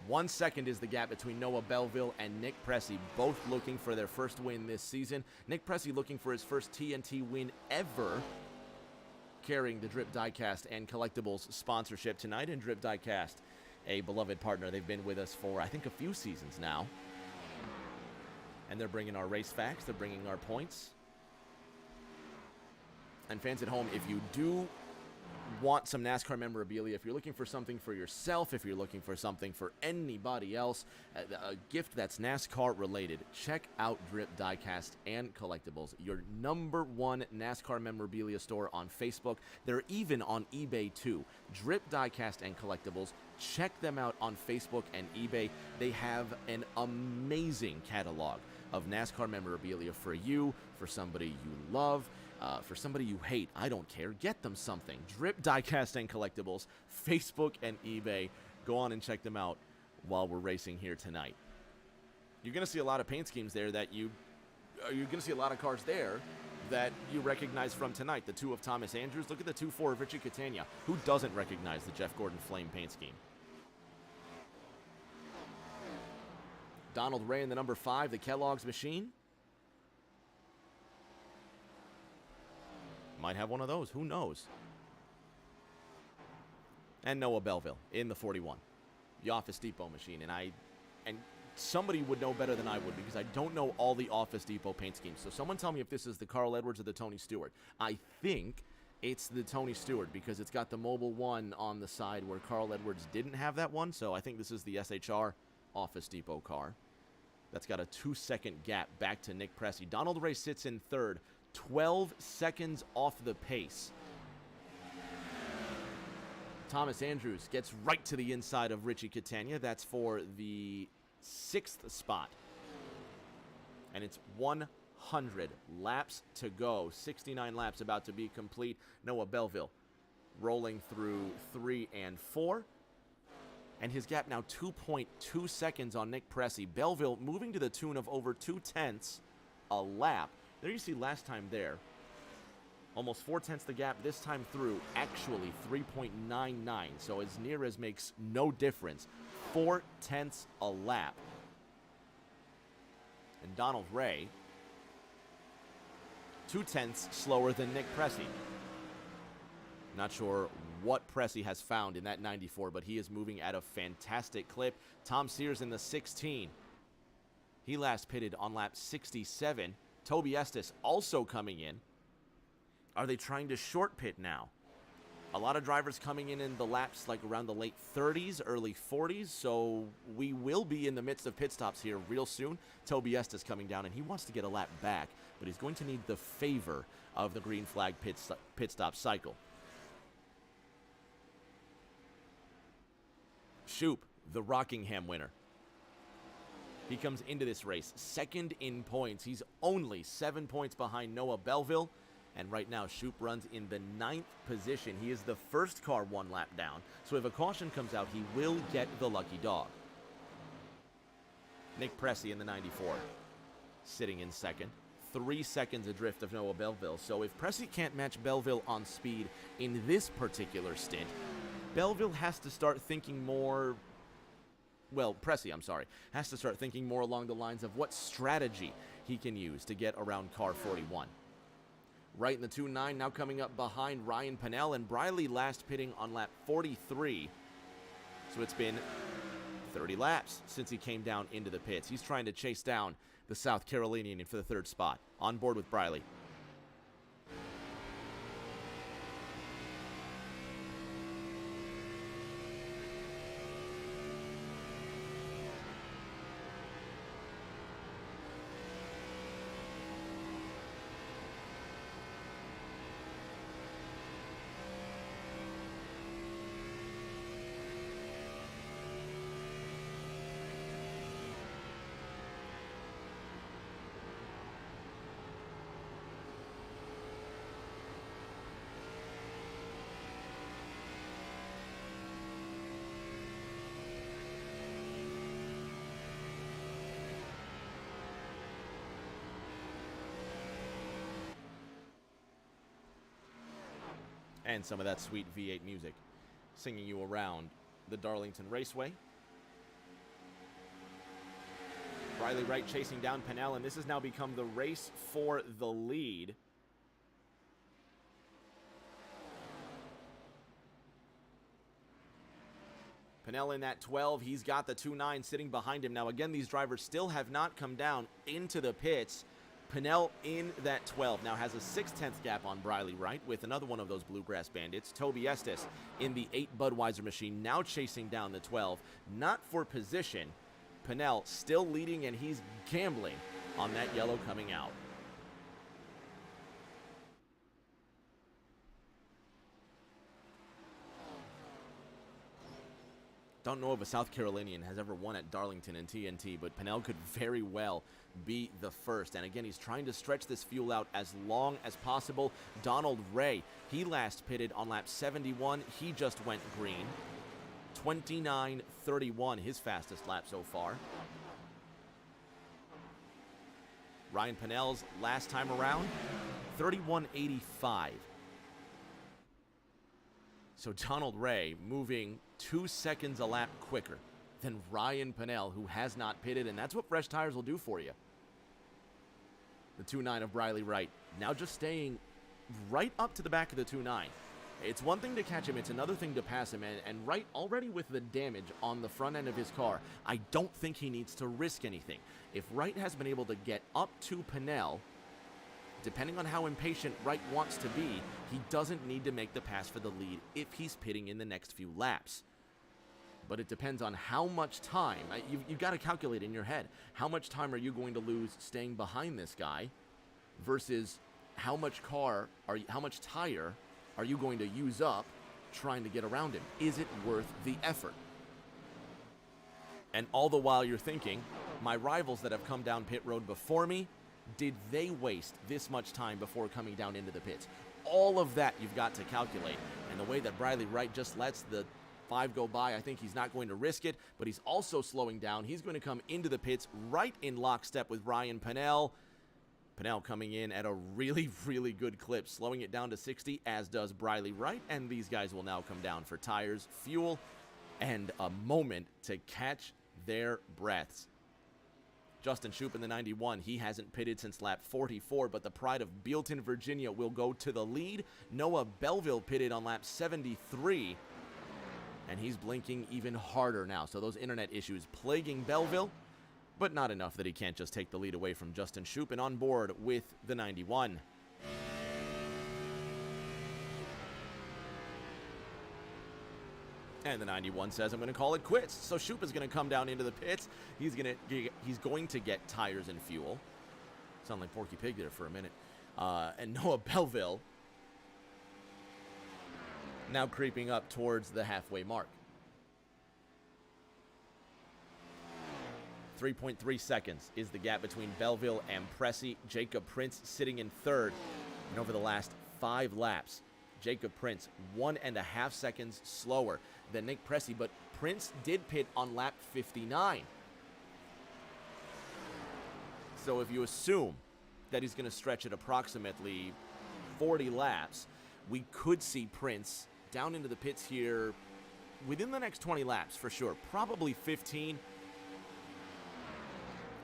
1 second is the gap between Noah Belleville and Nick Pressey, both looking for their first win this season. Nick Pressey looking for his first TNT win ever. carrying the Drip Diecast and Collectibles sponsorship tonight. And Drip Diecast, a beloved partner. They've been with us for, I think, a few seasons now. And they're bringing our race facts. They're bringing our points. And fans at home, if you do want some NASCAR memorabilia, if you're looking for something for yourself, if you're looking for something for anybody else, a gift that's NASCAR related, check out Drip Diecast and Collectibles, your #1 NASCAR memorabilia store on Facebook. They're even on eBay too. Drip Diecast and Collectibles, check them out on Facebook and eBay. They have an amazing catalog of NASCAR memorabilia for you, for somebody you love, for somebody you hate. I don't care. Get them something. Drip Diecast and Collectibles, Facebook and eBay. Go on and check them out while we're racing here tonight. You're going to see a lot of paint schemes there that you're going to see a lot of cars there that you recognize from tonight. The 2 of Thomas Andrews. Look at the 2-4 of Richie Catania. Who doesn't recognize the Jeff Gordon Flame paint scheme? Donald Ray in the #5, the Kellogg's machine. Might have one of those. Who knows? And Noah Belleville in the 41, the Office Depot machine. And somebody would know better than I would because I don't know all the Office Depot paint schemes. So someone tell me if this is the Carl Edwards or the Tony Stewart. I think it's the Tony Stewart because it's got the Mobile 1 on the side where Carl Edwards didn't have that one. So I think this is the SHR Office Depot car. That's got a 2-second gap back to Nick Pressey. Donald Ray sits in third, 12 seconds off the pace. Thomas Andrews gets right to the inside of Richie Catania. That's for the 6th spot. And it's 100 laps to go. 69 laps about to be complete. Noah Belleville rolling through 3 and 4. And his gap now 2.2 seconds on Nick Pressey. Belleville moving to the tune of over 2/10 a lap. There you see last time there, almost 4/10 the gap. This time through, actually 3.99. So as near as makes no difference. 4/10 a lap. And Donald Ray, 2/10 slower than Nick Pressey. Not sure what Pressey has found in that 94, but he is moving at a fantastic clip. Tom Sears in the 16. He last pitted on lap 67. Toby Estes also coming in. Are they trying to short pit now? A lot of drivers coming in the laps like around the late 30s, early 40s, so we will be in the midst of pit stops here real soon. Toby Estes coming down, and he wants to get a lap back, but he's going to need the favor of the green flag pit stop cycle. Shoop, the Rockingham winner. He comes into this race second in points. He's only 7 points behind Noah Belleville. And right now, Shoop runs in the 9th position. He is the first car 1 lap down. So if a caution comes out, he will get the lucky dog. Nick Pressey in the 94, sitting in second. 3 seconds adrift of Noah Belleville. So if Pressey can't match Belleville on speed in this particular stint, Belleville has to start thinking more... Well, Pressey, I'm sorry, has to start thinking more along the lines of what strategy he can use to get around car 41. Right in the 2.9, now coming up behind Ryan Pennell, and Briley last pitting on lap 43. So it's been 30 laps since he came down into the pits. He's trying to chase down the South Carolinian for the 3rd spot. On board with Briley. And some of that sweet V8 music singing you around the Darlington Raceway. Riley Wright chasing down Pennell, and this has now become the race for the lead. Pennell in that 12. He's got the 2.9 sitting behind him. Now, again, these drivers still have not come down into the pits. Pennell in that 12 now has a 6/10 gap on Briley Wright with another one of those Bluegrass Bandits. Toby Estes in the 8 Budweiser machine now chasing down the 12. Not for position. Pennell still leading, and he's gambling on that yellow coming out. Don't know if a South Carolinian has ever won at Darlington in TNT, but Pennell could very well be the first. And again, he's trying to stretch this fuel out as long as possible. Donald Ray, he last pitted on lap 71. He just went green. 29:31, his fastest lap so far. Ryan Pennell's last time around, 31:85. So Donald Ray moving 2 seconds a lap quicker than Ryan Pennell, who has not pitted, and that's what fresh tires will do for you. The 2.9 of Briley Wright now just staying right up to the back of the 2.9. It's one thing to catch him, it's another thing to pass him, and Wright already with the damage on the front end of his car, I don't think he needs to risk anything. If Wright has been able to get up to Pennell, depending on how impatient Wright wants to be, he doesn't need to make the pass for the lead if he's pitting in the next few laps. But it depends on how much time. You've got to calculate in your head. How much time are you going to lose staying behind this guy versus how much tire are you going to use up trying to get around him? Is it worth the effort? And all the while you're thinking, my rivals that have come down pit road before me, did they waste this much time before coming down into the pits? All of that you've got to calculate. And the way that Briley Wright just lets the 5 go by, I think he's not going to risk it, but he's also slowing down. He's going to come into the pits right in lockstep with Ryan Pennell. Pennell coming in at a really, really good clip, slowing it down to 60, as does Briley Wright. And these guys will now come down for tires, fuel, and a moment to catch their breaths. Justin Shoup in the 91, he hasn't pitted since lap 44, but the pride of Bealton, Virginia will go to the lead. Noah Belleville pitted on lap 73, and he's blinking even harder now. So those internet issues plaguing Belleville, but not enough that he can't just take the lead away from Justin Shoup, and on board with the 91. And the 91 says, I'm going to call it quits. So Shoup is going to come down into the pits. He's going to get tires and fuel. Sound like Porky Pig there for a minute. And Noah Belleville now creeping up towards the halfway mark. 3.3 seconds is the gap between Belleville and Pressey. Jacob Prince sitting in third. And over the last 5 laps, Jacob Prince 1.5 seconds slower than Nick Pressey, but Prince did pit on lap 59. So if you assume that he's going to stretch it approximately 40 laps, we could see Prince down into the pits here within the next 20 laps for sure, probably 15,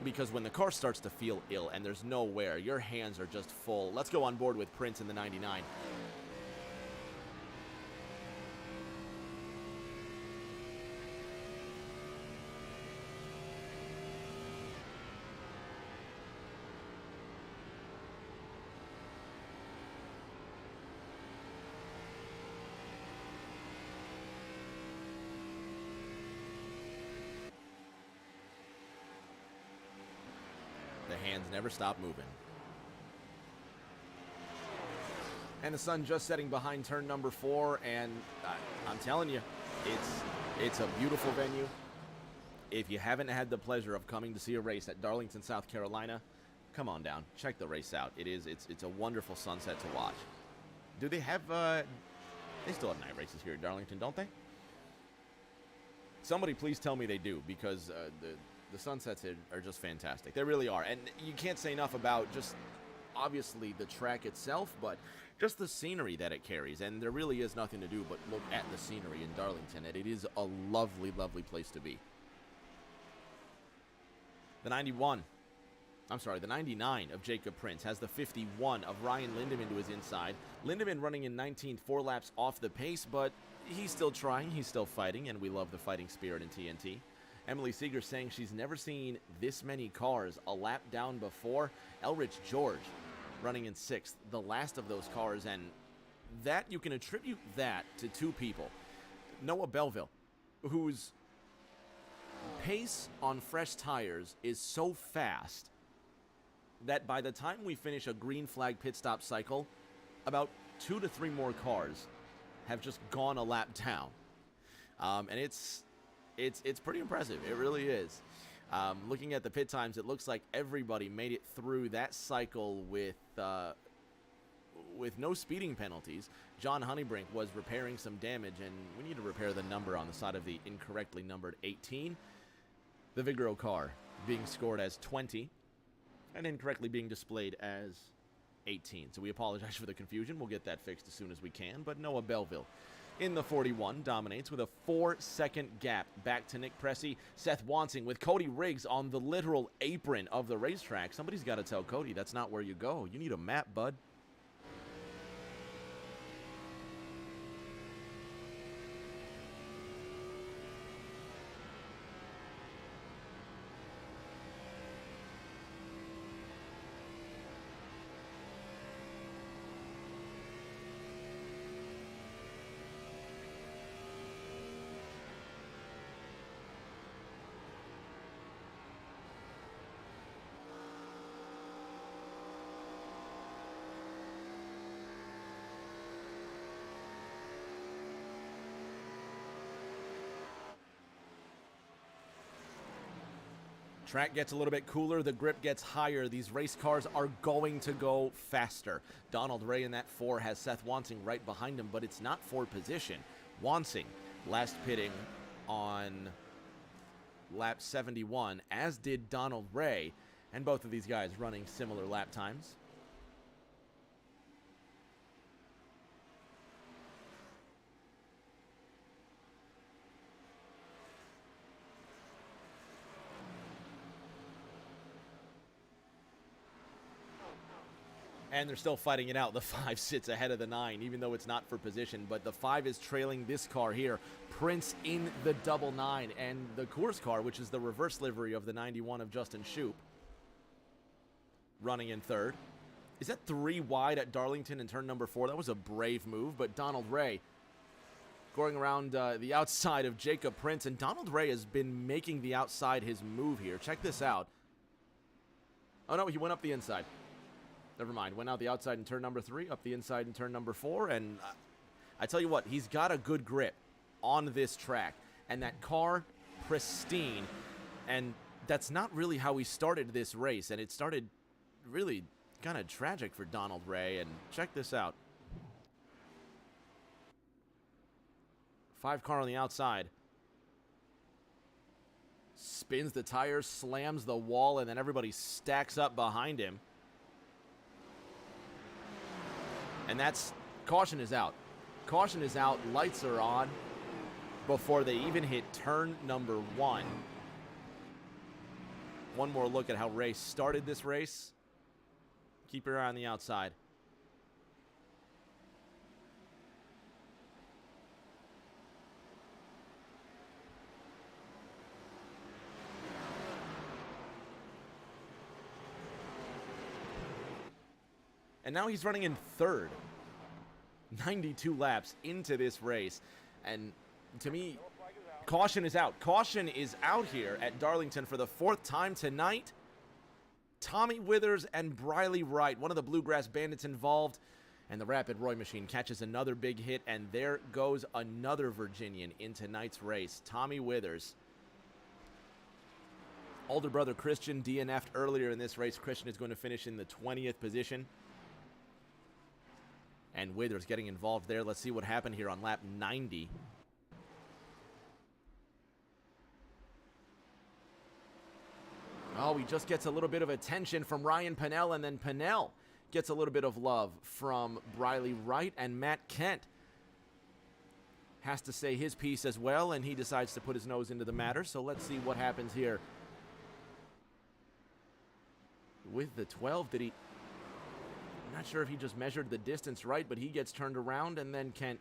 because when the car starts to feel ill and there's nowhere, your hands are just full. Let's go on board with Prince in the 99. The hands never stop moving. And the sun just setting behind turn number 4, and I'm telling you, it's a beautiful venue. If you haven't had the pleasure of coming to see a race at Darlington, South Carolina, come on down, check the race out. It's a wonderful sunset to watch. Do they have they still have night races here at Darlington, don't they? Somebody please tell me they do, because the sunsets are just fantastic. They really are. And you can't say enough about just, obviously, the track itself, but just the scenery that it carries. And there really is nothing to do but look at the scenery in Darlington. And it is a lovely, lovely place to be. The 99 of Jacob Prince has the 51 of Ryan Lindemann to his inside. Lindemann running in 19, 4 laps off the pace, but he's still trying, he's still fighting, and we love the fighting spirit in TNT. Emily Seeger saying she's never seen this many cars a lap down before. Elrich George running in 6th, the last of those cars, and that you can attribute that to 2 people. Noah Belleville, whose pace on fresh tires is so fast that by the time we finish a green flag pit stop cycle, about 2 to 3 more cars have just gone a lap down. And it's pretty impressive. It really is. Looking at the pit times, it looks like everybody made it through that cycle with no speeding penalties. John Honeybrink was repairing some damage, and we need to repair the number on the side of the incorrectly numbered 18. The Vigoro car being scored as 20 and incorrectly being displayed as 18. So we apologize for the confusion. We'll get that fixed as soon as we can. But Noah Belleville in the 41 dominates with a 4-second gap back to Nick Pressey. Seth Wansing with Cody Riggs on the literal apron of the racetrack. Somebody's got to tell Cody that's not where you go. You need a map, bud. Track gets a little bit cooler, the grip gets higher. These race cars are going to go faster. Donald Ray in that 4 has Seth Wansing right behind him, but it's not for position. Wansing last pitting on lap 71, as did Donald Ray, and both of these guys running similar lap times. And they're still fighting it out. The 5 sits ahead of the 9, even though it's not for position. But the 5 is trailing this car here. Prince in the double 9. And the Coors car, which is the reverse livery of the 91 of Justin Shoup, running in 3rd. Is that 3 wide at Darlington in turn number 4? That was a brave move. But Donald Ray going around the outside of Jacob Prince. And Donald Ray has been making the outside his move here. Check this out. Oh, no, he went up the inside. Never mind. Went out the outside in turn number 3, up the inside in turn number 4, and I tell you what, he's got a good grip on this track, and that car, pristine, and that's not really how he started this race, and it started really kind of tragic for Donald Ray, and check this out. 5 car on the outside. Spins the tires, slams the wall, and then everybody stacks up behind him. And that's, caution is out. Caution is out, lights are on before they even hit turn number 1. One more look at how Ray started this race. Keep your eye on the outside. And now he's running in 3rd. 92 laps into this race. And to me, caution is out. Caution is out here at Darlington for the 4th time tonight. Tommy Withers and Briley Wright, one of the Bluegrass Bandits involved. And the Rapid Roy machine catches another big hit. And there goes another Virginian in tonight's race. Tommy Withers. Older brother Christian DNF'd earlier in this race. Christian is going to finish in the 20th position. And Withers getting involved there. Let's see what happened here on lap 90. Oh, he just gets a little bit of attention from Ryan Pennell, and then Pennell gets a little bit of love from Briley Wright, and Matt Kent has to say his piece as well, and he decides to put his nose into the matter. So let's see what happens here. With the 12, did he... I'm not sure if he just measured the distance right, but he gets turned around, and then Kent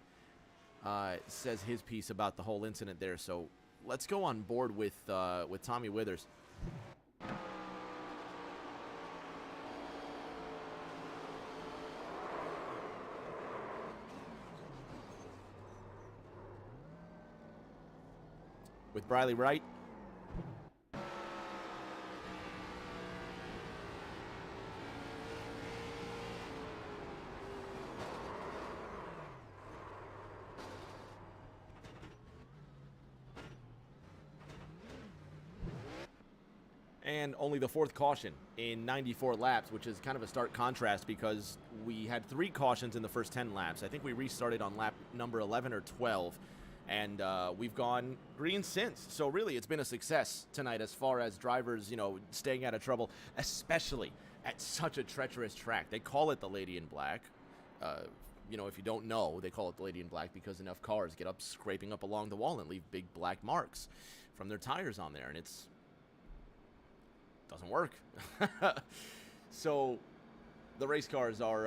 says his piece about the whole incident there. So let's go on board with Tommy Withers. With Briley Wright. And only the 4th caution in 94 laps, which is kind of a stark contrast because we had 3 cautions in the first 10 laps. I think we restarted on lap number 11 or 12, and we've gone green since. So really, it's been a success tonight as far as drivers, you know, staying out of trouble, especially at such a treacherous track. They call it the Lady in Black. You know, if you don't know, they call it the Lady in Black because enough cars get up scraping up along the wall and leave big black marks from their tires on there, and it's doesn't work. So the race cars are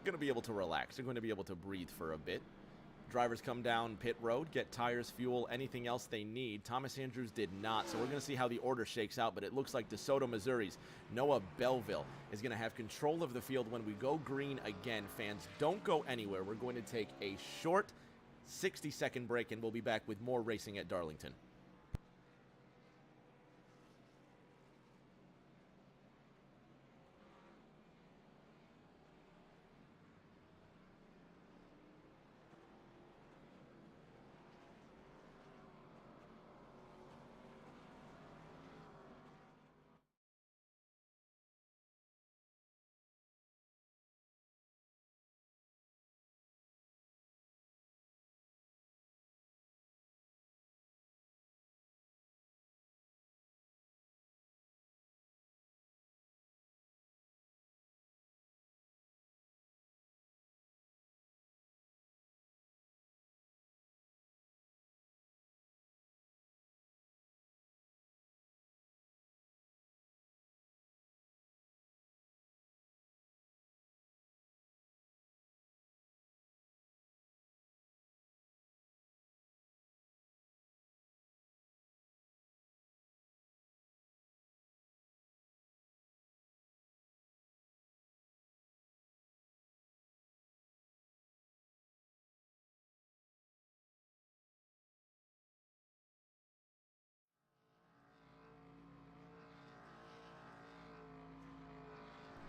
going to be able to relax. They're going to be able to breathe for a bit. Drivers come down pit road, get tires, fuel, anything else they need. Thomas Andrews did not, so we're going to see how the order shakes out, but it looks like DeSoto, Missouri's Noah Belleville is going to have control of the field when we go green again. Fans, don't go anywhere. We're going to take a short 60-second break, and we'll be back with more racing at Darlington.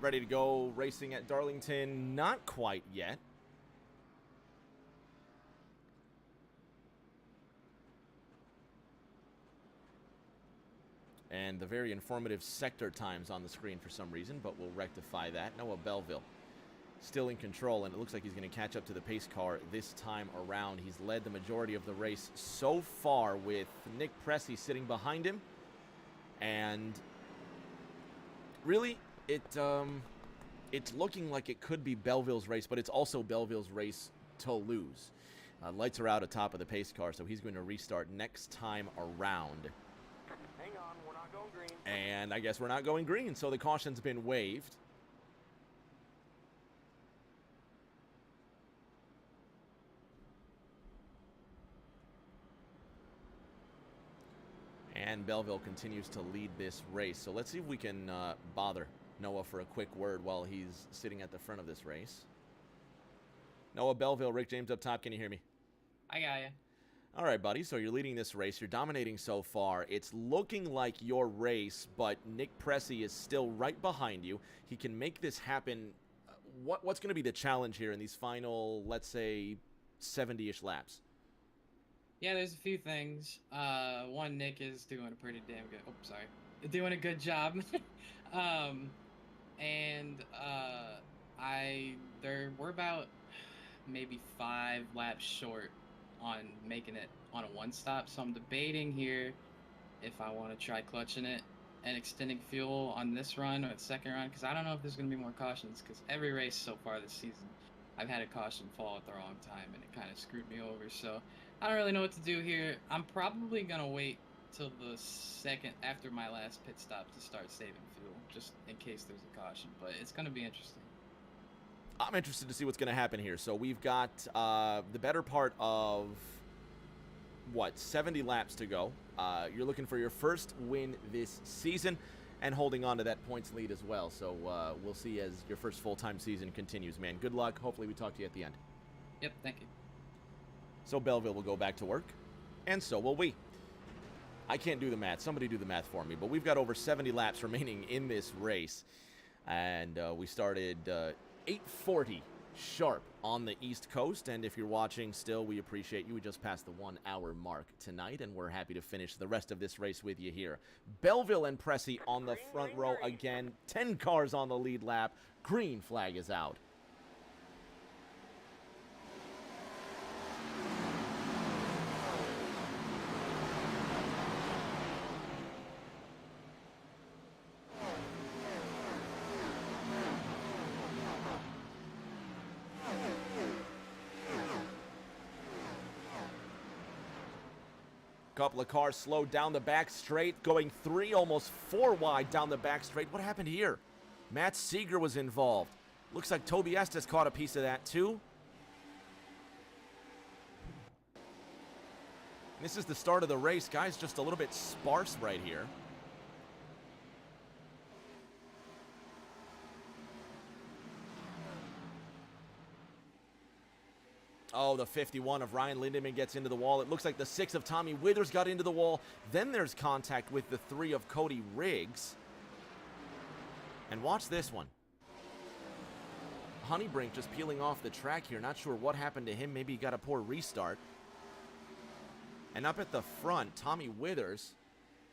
Ready to go racing at Darlington? Not quite yet. And the very informative sector times on the screen for some reason, but we'll rectify that. Noah Belleville still in control, and it looks like he's going to catch up to the pace car this time around. He's led the majority of the race so far with Nick Pressey sitting behind him. And really, it's looking like it could be Belleville's race, but it's also Belleville's race to lose. Lights are out atop of the pace car, so he's going to restart next time around. Hang on, we're not going green. And I guess we're not going green, so the caution's been waived. And Belleville continues to lead this race. So let's see if we can bother Noah for a quick word while he's sitting at the front of this race. Noah Belleville, Rick James up top. Can you hear me? I got you. All right, buddy. So you're leading this race. You're dominating so far. It's looking like your race, but Nick Pressey is still right behind you. He can make this happen. What's going to be the challenge here in these final, let's say, 70-ish laps? Yeah, there's a few things. One, Nick is doing a pretty damn good. Oh, sorry, doing a good job. We're about maybe 5 laps short on making it on a one stop. So I'm debating here if I want to try clutching it and extending fuel on this run or the second run, because I don't know if there's going to be more cautions. Because every race so far this season, I've had a caution fall at the wrong time, and it kind of screwed me over. So I don't really know what to do here. I'm probably going to wait till the second after my last pit stop to start saving fuel, just in case there's a caution. But it's going to be interesting. I'm interested to see what's going to happen here. So we've got the better part of, what, 70 laps to go. You're looking for your first win this season and holding on to that points lead as well. So we'll see as your first full-time season continues, man. Good luck. Hopefully we talk to you at the end. Yep, thank you. So Belleville will go back to work, and so will we. I can't do the math. Somebody do the math for me. But we've got over 70 laps remaining in this race. And we started 8:40 sharp on the East Coast. And if you're watching still, we appreciate you. We just passed the 1 hour mark tonight, and we're happy to finish the rest of this race with you here. Belleville and Pressey on the front row again. 10 cars on the lead lap. Green flag is out. Couple of cars slowed down the back straight, going 3, almost 4 wide down the back straight. What happened here? Matt Seeger was involved. Looks like Toby Estes caught a piece of that too. This is the start of the race. Guys, just a little bit sparse right here. Oh, the 51 of Ryan Lindemann gets into the wall. It looks like the 6 of Tommy Withers got into the wall. Then there's contact with the 3 of Cody Riggs. And watch this one. Honeybrink just peeling off the track here. Not sure what happened to him. Maybe he got a poor restart. And up at the front, Tommy Withers.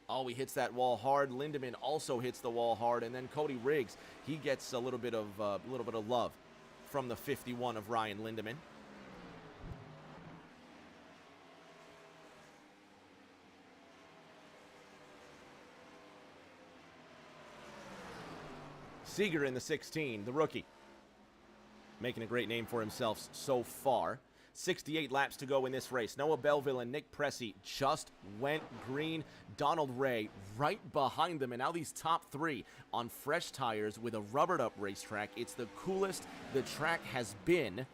Oh, he hits that wall hard. Lindemann also hits the wall hard. And then Cody Riggs, he gets a little bit of love from the 51 of Ryan Lindemann. Seeger in the 16, the rookie. Making a great name for himself so far. 68 laps to go in this race. Noah Belleville and Nick Pressey just went green. Donald Ray right behind them. And now these top 3 on fresh tires with a rubbered up racetrack. It's the coolest the track has been.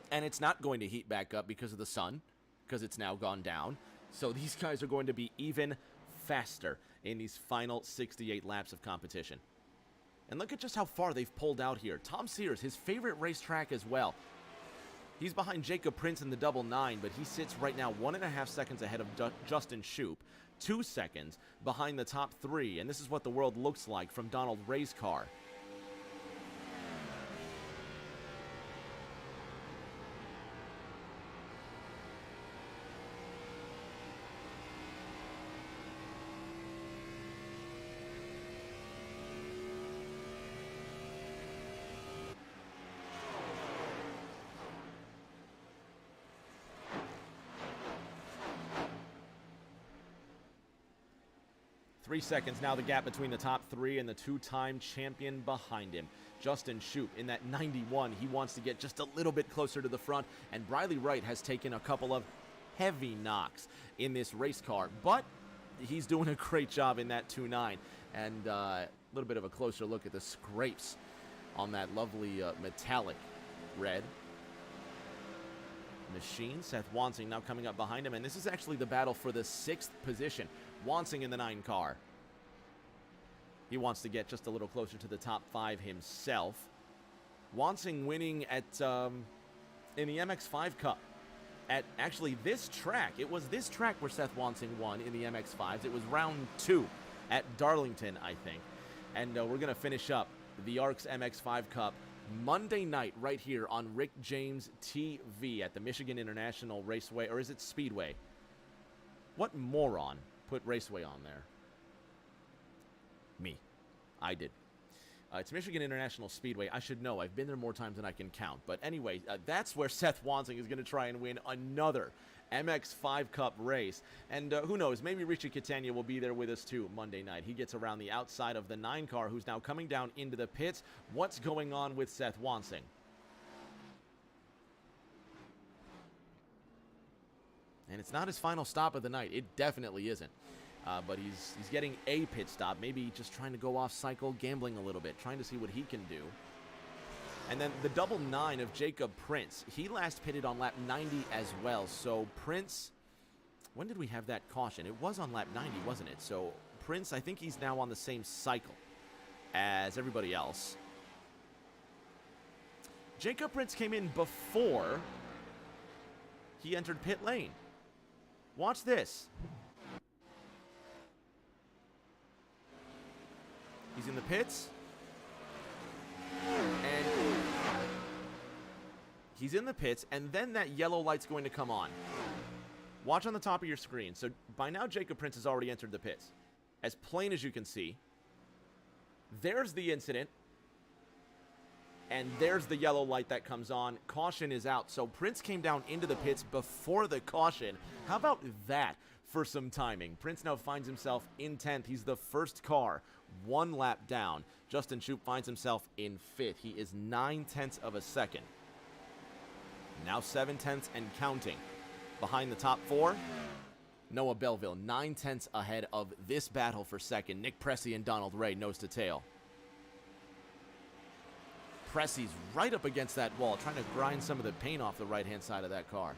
And it's not going to heat back up because of the sun, because it's now gone down. So these guys are going to be even faster in these final 68 laps of competition. And look at just how far they've pulled out here. Tom Sears, his favorite racetrack as well. He's behind Jacob Prince in the double 9, but he sits right now 1.5 seconds ahead of Justin Shoup. 2 seconds behind the top 3, and this is what the world looks like from Donald Ray's car. Three seconds now, the gap between the top 3 and the 2-time champion behind him. Justin Shoup in that 91. He wants to get just a little bit closer to the front, and Briley Wright has taken a couple of heavy knocks in this race car, but he's doing a great job in that 2.9. And a little bit of a closer look at the scrapes on that lovely metallic red machine. Seth Wansing now coming up behind him, and this is actually the battle for the 6th position. Wansing in the 9 car. He wants to get just a little closer to the top 5 himself. Wansing winning at in the MX-5 Cup. At actually this track. It was this track where Seth Wansing won in the MX-5s. It was round 2 at Darlington, I think. And we're going to finish up the ARCS MX-5 Cup Monday night right here on Rick James TV at the Michigan International Raceway. Or is it Speedway? What moron put Raceway on there? Me. I did. It's Michigan International Speedway. I should know. I've been there more times than I can count. But anyway, that's where Seth Wansing is going to try and win another MX-5 Cup race. And who knows, maybe Richie Catania will be there with us too Monday night. He gets around the outside of the 9 car, who's now coming down into the pits. What's going on with Seth Wansing? And it's not his final stop of the night. It definitely isn't. But he's getting a pit stop. Maybe just trying to go off cycle, gambling a little bit, trying to see what he can do. And then the double 9 of Jacob Prince. He last pitted on lap 90 as well. So Prince, when did we have that caution? It was on lap 90, wasn't it? So Prince, I think he's now on the same cycle as everybody else. Jacob Prince came in before he entered pit lane. Watch this. He's in the pits. And he's in the pits, and then that yellow light's going to come on. Watch on the top of your screen. So by now, Jacob Prince has already entered the pits. As plain as you can see. There's the incident. And there's the yellow light that comes on. Caution is out. So Prince came down into the pits before the caution. How about that for some timing? Prince now finds himself in 10th. He's the first car, 1 lap down. Justin Shoup finds himself in 5th. He is 9/10 of a second. Now 7/10 and counting. Behind the top 4, Noah Belleville, 9/10 ahead of this battle for second. Nick Pressey and Donald Ray nose to tail. Pressey's right up against that wall, trying to grind some of the paint off the right-hand side of that car.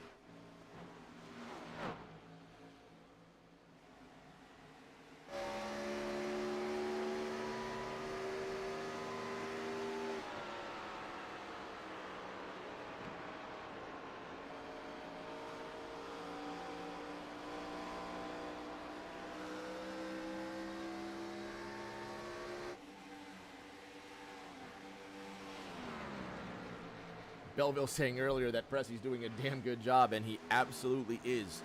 Belleville saying earlier that Pressey's doing a damn good job, and he absolutely is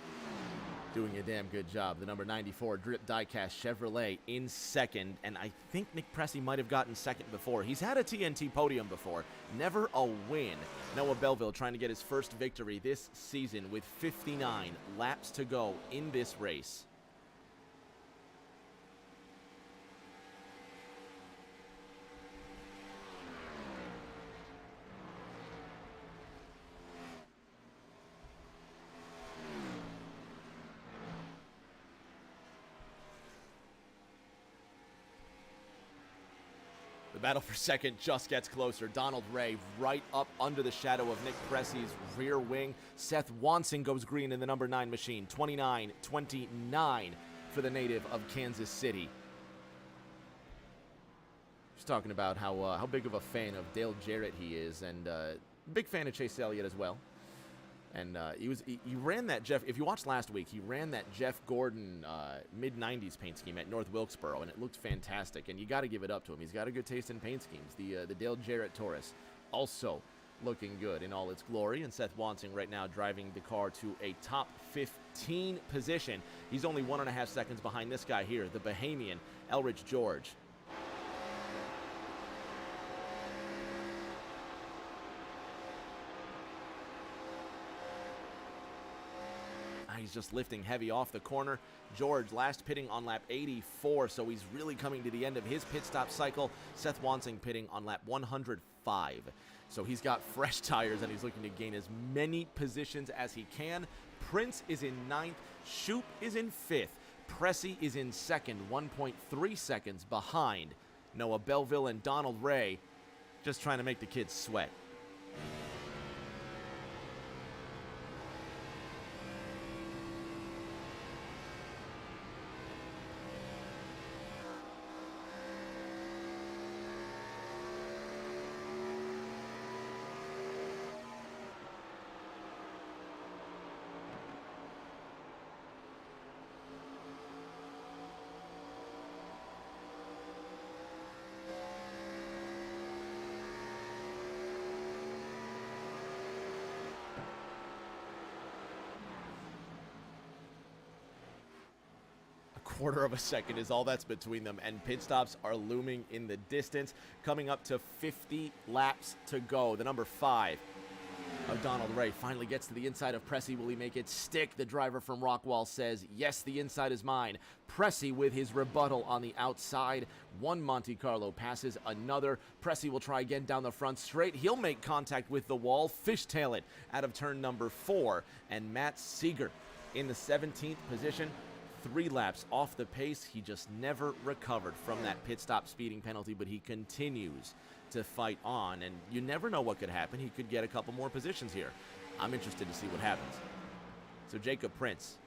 doing a damn good job. The number 94 Drip Diecast Chevrolet in second, and I think Nick Pressey might have gotten second before. He's had a TNT podium before, never a win. Noah Belleville trying to get his first victory this season with 59 laps to go in this race. The battle for second just gets closer. Donald Ray right up under the shadow of Nick Pressey's rear wing. Seth Wansing goes green in the number 9 machine. 29-29 for the native of Kansas City. Just talking about how big of a fan of Dale Jarrett he is, and big fan of Chase Elliott as well. And he ran that Jeff. If you watched last week, he ran that Jeff Gordon mid-90s paint scheme at North Wilkesboro, and it looked fantastic. And you got to give it up to him. He's got a good taste in paint schemes. The Dale Jarrett Taurus also looking good in all its glory. And Seth Wansing right now driving the car to a top 15 position. He's only 1.5 seconds behind this guy here, the Bahamian Elridge George. He's just lifting heavy off the corner. George last pitting on lap 84, so he's really coming to the end of his pit stop cycle. Seth Wansing pitting on lap 105. So he's got fresh tires, and he's looking to gain as many positions as he can. Prince is in 9th. Shoup is in 5th. Pressey is in 2nd, 1.3 seconds behind Noah Belleville and Donald Ray, just trying to make the kids sweat. Quarter of a second is all that's between them, and pit stops are looming in the distance. Coming up to 50 laps to go. The number 5 of Donald Ray finally gets to the inside of Pressey. Will he make it stick? The driver from Rockwall says, yes, the inside is mine. Pressey with his rebuttal on the outside. One Monte Carlo passes another. Pressey will try again down the front straight. He'll make contact with the wall. Fishtail it out of turn number 4. And Matt Seeger in the 17th position. 3 laps off the pace. He just never recovered from that pit stop speeding penalty, but he continues to fight on, and you never know what could happen. He could get a couple more positions here. I'm interested to see what happens. So Jacob Prince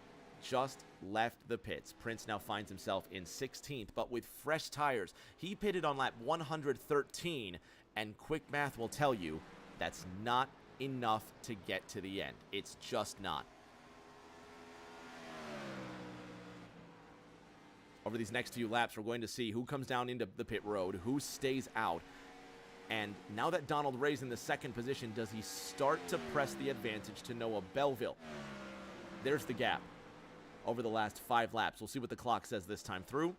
just left the pits. Prince now finds himself in 16th, but with fresh tires. He pitted on lap 113, and quick math will tell you that's not enough to get to the end. It's just not. Over these next few laps, we're going to see who comes down into the pit road, who stays out. And now that Donald Ray's in the second position, does he start to press the advantage to Noah Belleville? There's the gap over the last 5 laps. We'll see what the clock says this time through.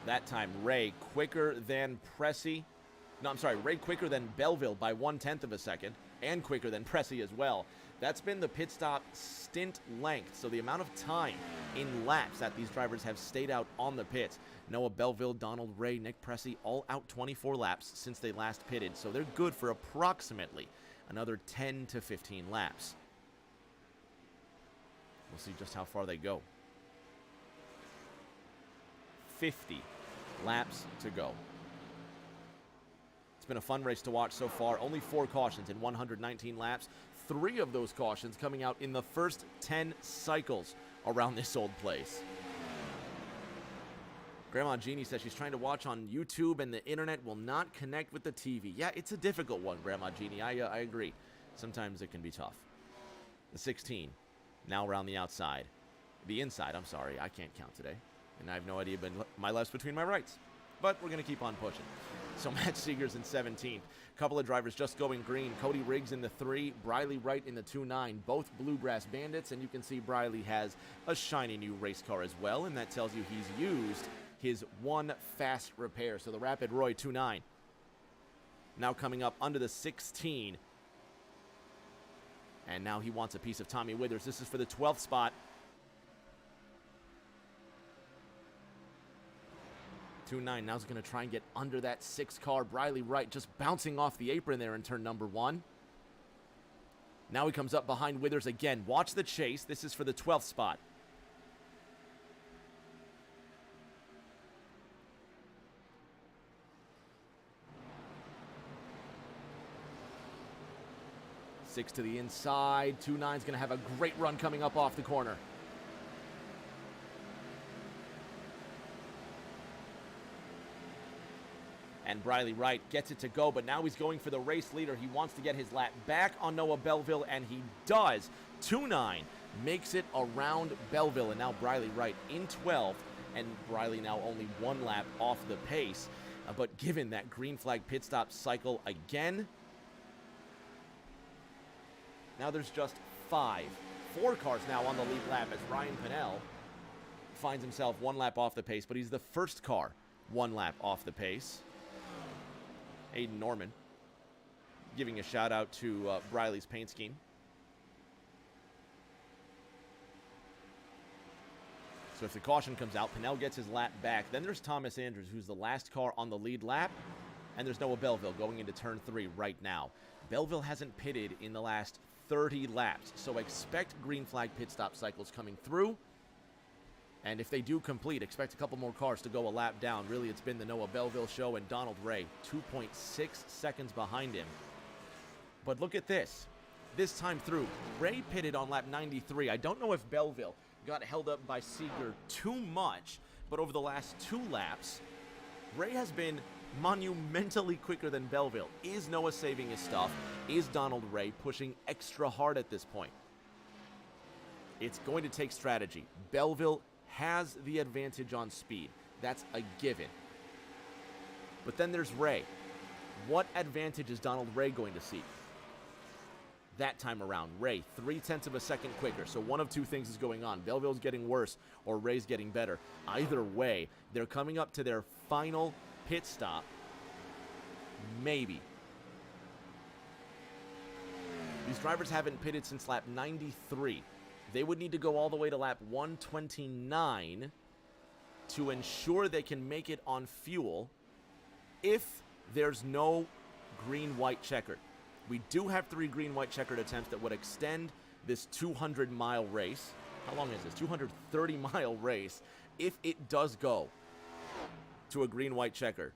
That time, Ray quicker than Pressey. No, I'm sorry, Ray quicker than Belleville by 1/10 of a second, and quicker than Pressey as well. That's been the pit stop stint length, so the amount of time in laps that these drivers have stayed out on the pits. Noah Belleville, Donald Ray, Nick Pressey, all out 24 laps since they last pitted, so they're good for approximately another 10 to 15 laps. We'll see just how far they go. 50 laps to go. It's been a fun race to watch so far. Only 4 cautions in 119 laps. 3 of those cautions coming out in the first 10 cycles around this old place. Grandma Jeannie says she's trying to watch on YouTube and the internet will not connect with the TV. Yeah, it's a difficult one, Grandma Jeannie. I agree. Sometimes it can be tough. The 16, now around the outside. The inside, I'm sorry. I can't count today. And I have no idea, but my left's between my rights. But we're going to keep on pushing. So Matt Seeger's in 17th. Couple of drivers just going green. Cody Riggs in the 3, Briley Wright in the 2-9. Both Bluegrass Bandits, and you can see Briley has a shiny new race car as well, and that tells you he's used his one fast repair. So the Rapid Roy 2-9. Now coming up under the 16. And now he wants a piece of Tommy Withers. This is for the 12th spot. 2-9 now is going to try and get under that 6 car. Briley Wright just bouncing off the apron there in turn number 1. Now he comes up behind Withers again. Watch the chase. This is for the 12th spot. Six to the inside. 2-9's going to have a great run coming up off the corner. And Briley Wright gets it to go, but now he's going for the race leader. He wants to get his lap back on Noah Belleville, and he does. 2-9 makes it around Belleville, and now Briley Wright in 12th, and Briley now only 1 lap off the pace. But given that green flag pit stop cycle again, now there's just 4 cars now on the lead lap as Ryan Pinnell finds himself 1 lap off the pace, but he's the first car 1 lap off the pace. Aiden Norman giving a shout out to Briley's paint scheme. So if the caution comes out, Pinnell gets his lap back. Then there's Thomas Andrews, who's the last car on the lead lap. And there's Noah Belleville going into turn 3 right now. Belleville hasn't pitted in the last 30 laps, so expect green flag pit stop cycles coming through. And if they do complete, expect a couple more cars to go a lap down. Really, it's been the Noah Belleville show, and Donald Ray 2.6 seconds behind him. But look at this. This time through, Ray pitted on lap 93. I don't know if Belleville got held up by Seeger too much, but over the last 2 laps, Ray has been monumentally quicker than Belleville. Is Noah saving his stuff? Is Donald Ray pushing extra hard at this point? It's going to take strategy. Belleville has the advantage on speed. That's a given. But then there's Ray. What advantage is Donald Ray going to see? That time around, Ray 0.3 of a second quicker. So one of 2 things is going on. Belleville's getting worse or Ray's getting better. Either way, they're coming up to their final pit stop. Maybe. These drivers haven't pitted since lap 93. They would need to go all the way to lap 129 to ensure they can make it on fuel if there's no green-white checkered. We do have 3 green-white checkered attempts that would extend this 200-mile race. How long is this? 230-mile race. If it does go to a green-white checker,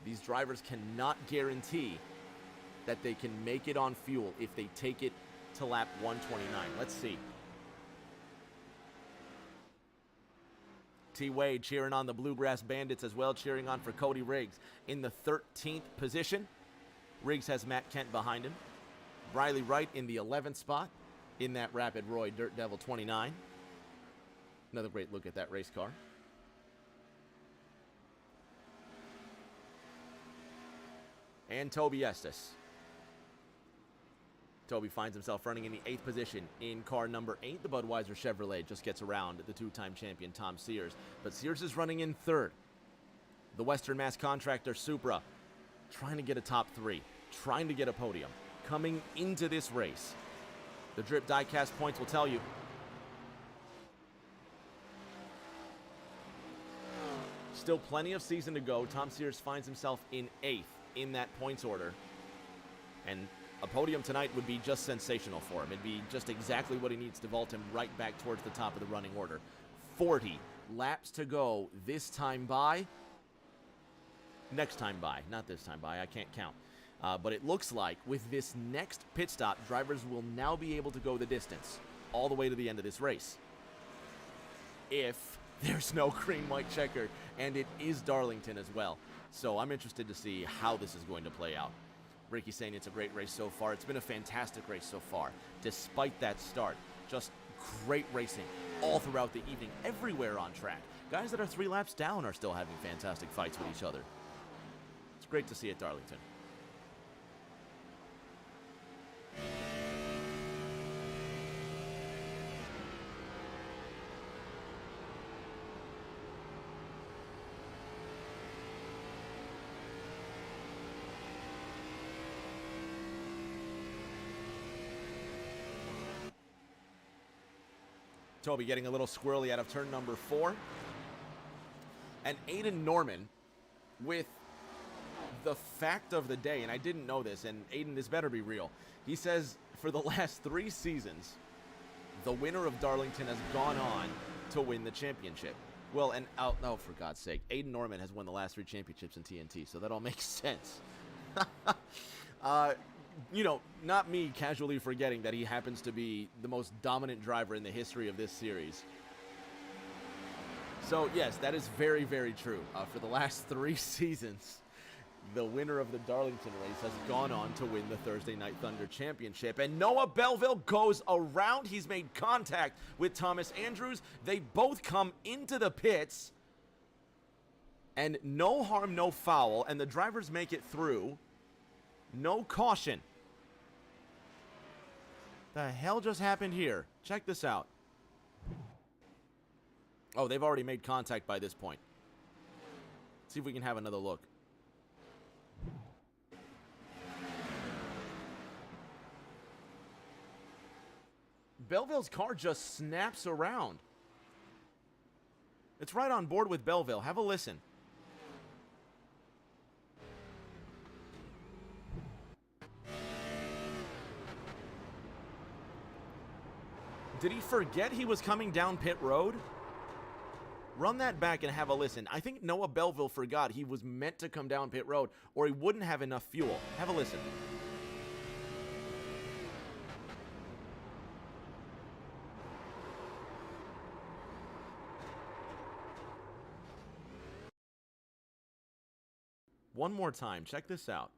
these drivers cannot guarantee that they can make it on fuel if they take it to lap 129. Let's see. T-Wade cheering on the Bluegrass Bandits as well, cheering on for Cody Riggs in the 13th position. Riggs has Matt Kent behind him. Briley Wright in the 11th spot in that Rapid Roy Dirt Devil 29. Another great look at that race car. And Toby Estes. Toby finds himself running in the 8th position in car number 8. The Budweiser Chevrolet just gets around the 2-time champion Tom Sears. But Sears is running in 3rd. The Western Mass Contractor Supra trying to get a top 3, trying to get a podium, coming into this race. The Drip Diecast points will tell you. Still plenty of season to go. Tom Sears finds himself in 8th in that points order. And a podium tonight would be just sensational for him. It'd be just exactly what he needs to vault him right back towards the top of the running order. 40 laps to go this time by. Next time by, not this time by, I can't count. But it looks like with this next pit stop, drivers will now be able to go the distance all the way to the end of this race. If there's no green-white checker, and it is Darlington as well. So I'm interested to see how this is going to play out. Ricky saying it's a great race so far. It's been a fantastic race so far. Despite that start, just great racing all throughout the evening, everywhere on track. Guys that are 3 laps down are still having fantastic fights with each other. It's great to see at Darlington. Toby getting a little squirrely out of turn number 4. And Aiden Norman with the fact of the day, and I didn't know this, and Aiden, this better be real. He says for the last 3 seasons, the winner of Darlington has gone on to win the championship. Well, and oh, for God's sake, Aiden Norman has won the last 3 championships in TNT, so that all makes sense. You know, not me casually forgetting that he happens to be the most dominant driver in the history of this series. So, yes, that is very, very true. For the last 3 seasons, the winner of the Darlington race has gone on to win the Thursday Night Thunder Championship. And Noah Belleville goes around. He's made contact with Thomas Andrews. They both come into the pits. And no harm, no foul. And the drivers make it through. No caution. The hell just happened here? Check this out. Oh, they've already made contact by this point. Let's see if we can have another look. Belleville's car just snaps around. It's right on board with Belleville. Have a listen. Did he forget he was coming down pit road? Run that back and have a listen. I think Noah Belleville forgot he was meant to come down pit road or he wouldn't have enough fuel. Have a listen. One more time. Check this out.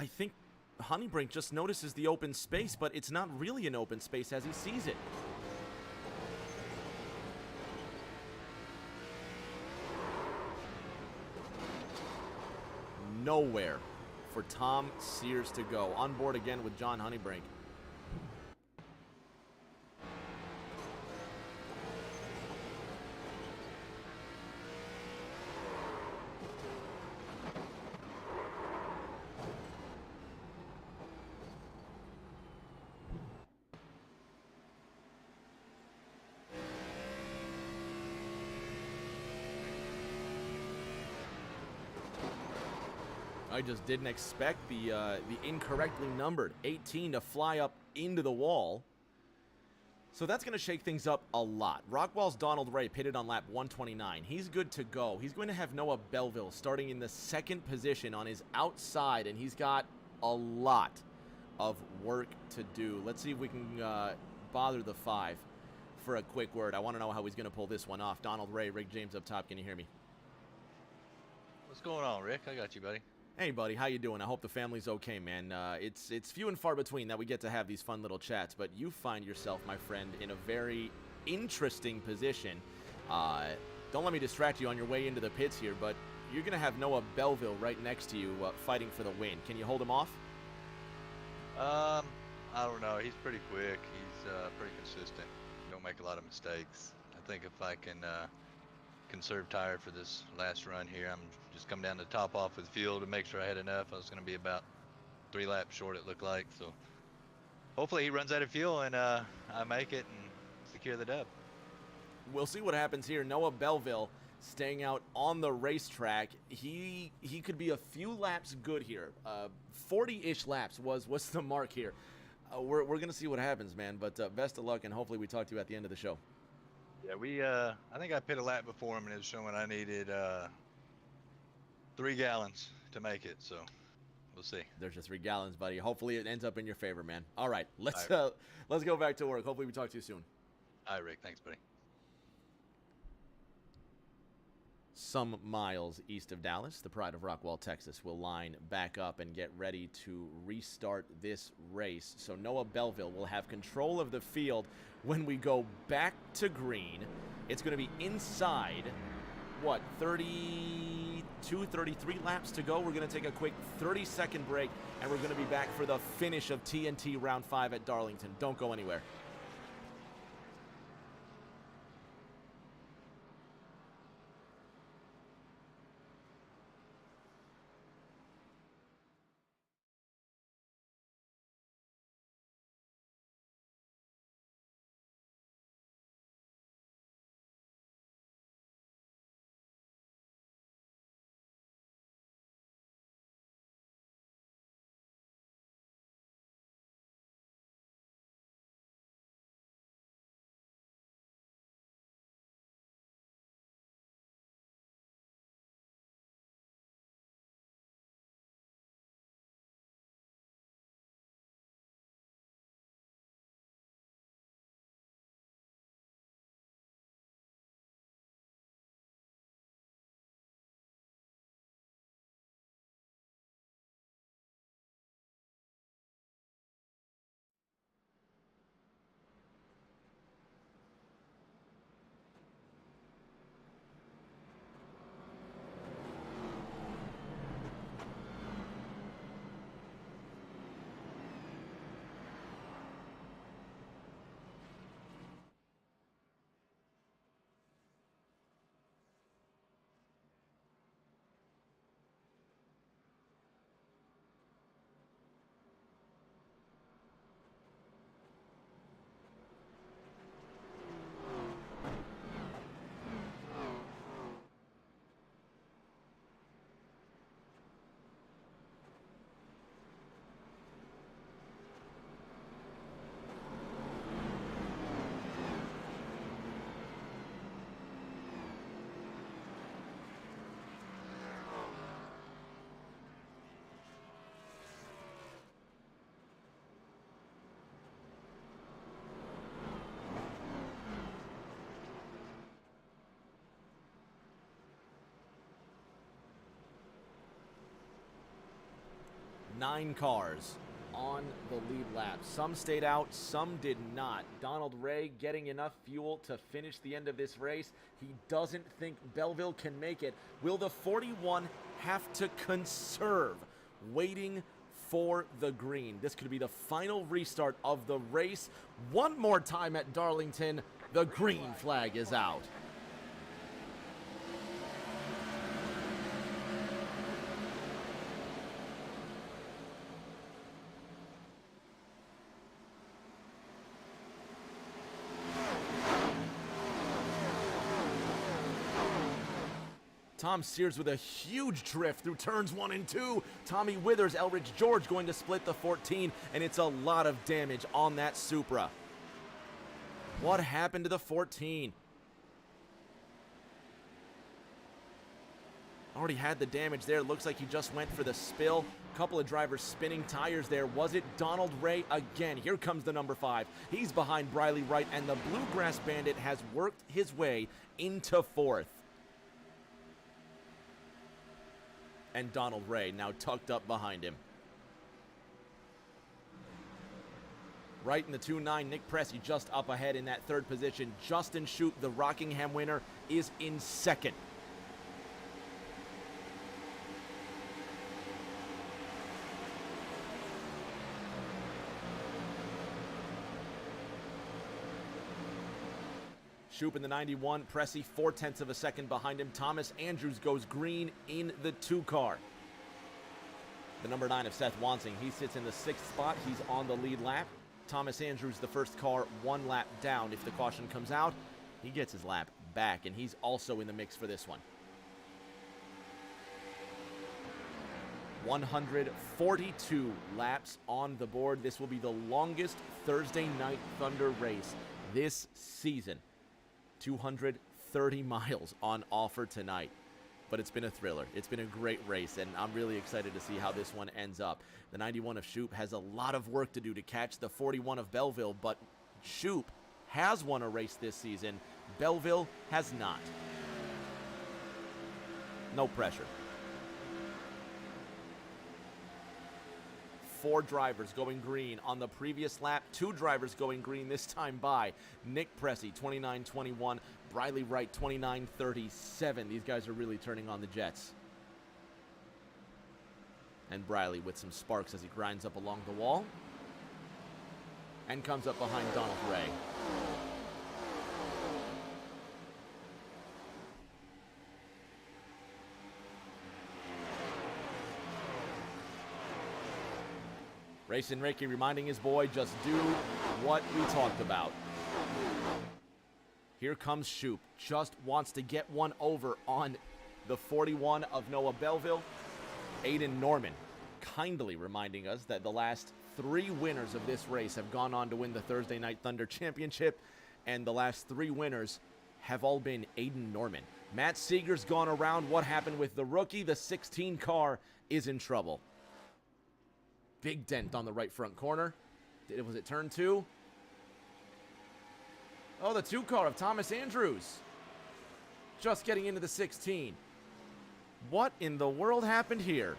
I think Honeybrink just notices the open space, but it's not really an open space as he sees it. Nowhere for Tom Sears to go. On board again with John Honeybrink. I just didn't expect the incorrectly numbered 18 to fly up into the wall. So that's going to shake things up a lot. Rockwell's Donald Ray pitted on lap 129. He's good to go. He's going to have Noah Belleville starting in the second position on his outside, and he's got a lot of work to do. Let's see if we can bother the 5 for a quick word. I want to know how he's going to pull this one off. Donald Ray, Rick James up top. Can you hear me? What's going on, Rick? I got you, buddy. Hey, buddy, how you doing? I hope the family's okay, man. It's few and far between that we get to have these fun little chats, but you find yourself, my friend, in a very interesting position. Don't let me distract you on your way into the pits here, but you're going to have Noah Belleville right next to you fighting for the win. Can you hold him off? I don't know. He's pretty quick. He's pretty consistent. Don't make a lot of mistakes. I think if I can conserve tire for this last run here, I'm just come down to top off with fuel to make sure I had enough. I was going to be about 3 laps short, it looked like. So hopefully he runs out of fuel and I make it and secure the dub. We'll see what happens here. Noah Belleville staying out on the racetrack. He could be a few laps good here. 40-ish laps was the mark here. We're going to see what happens, man. But best of luck, and hopefully we talk to you at the end of the show. Yeah, I think I pit a lap before him, and it was showing I needed 3 gallons to make it, so we'll see. There's just 3 gallons, buddy. Hopefully it ends up in your favor, man. All right, let's go back to work. Hopefully we talk to you soon. All right, Rick. Thanks, buddy. Some miles east of Dallas, the pride of Rockwall, Texas, will line back up and get ready to restart this race. So Noah Belleville will have control of the field when we go back to green. It's going to be inside, 32, 33 laps to go. We're going to take a quick 30-second break, and we're going to be back for the finish of TNT Round 5 at Darlington. Don't go anywhere. 9 cars on the lead lap. Some stayed out, some did not. Donald Ray getting enough fuel to finish the end of this race. He doesn't think Belleville can make it. Will the 41 have to conserve, waiting for the green? This could be the final restart of the race. One more time at Darlington, the green flag is out. Tom Sears with a huge drift through turns 1 and 2. Tommy Withers, Elridge George going to split the 14, and it's a lot of damage on that Supra. What happened to the 14? Already had the damage there. Looks like he just went for the spill. Couple of drivers spinning tires there. Was it Donald Ray again? Here comes the number 5. He's behind Briley Wright, and the Bluegrass Bandit has worked his way into 4th. And Donald Ray now tucked up behind him. Right in the 2-9, Nick Pressey just up ahead in that 3rd position. Justin Shoup, the Rockingham winner, is in 2nd. Shoup in the 91, Pressey 0.4 of a second behind him. Thomas Andrews goes green in the 2 car. The number 9 of Seth Wansing, he sits in the 6th spot. He's on the lead lap. Thomas Andrews, the first car, 1 lap down. If the caution comes out, he gets his lap back, and he's also in the mix for this one. 142 laps on the board. This will be the longest Thursday Night Thunder race this season. 230 miles on offer tonight. But it's been a thriller. It's been a great race, and I'm really excited to see how this one ends up. The 91 of Shoup has a lot of work to do to catch the 41 of Belleville, but Shoup has won a race this season. Belleville has not. No pressure. 4 drivers going green on the previous lap. 2 drivers going green this time by Nick Pressey, 29-21. Briley Wright, 29-37. These guys are really turning on the jets. And Briley with some sparks as he grinds up along the wall. And comes up behind Donald Ray. Racing Ricky reminding his boy, just do what we talked about. Here comes Shoup. Just wants to get one over on the 41 of Noah Belleville. Aiden Norman kindly reminding us that the last 3 winners of this race have gone on to win the Thursday Night Thunder Championship, and the last 3 winners have all been Aiden Norman. Matt Seeger's gone around. What happened with the rookie? The 16 car is in trouble. Big dent on the right front corner. Was it turn 2? Oh, the 2 car of Thomas Andrews. Just getting into the 16. What in the world happened here?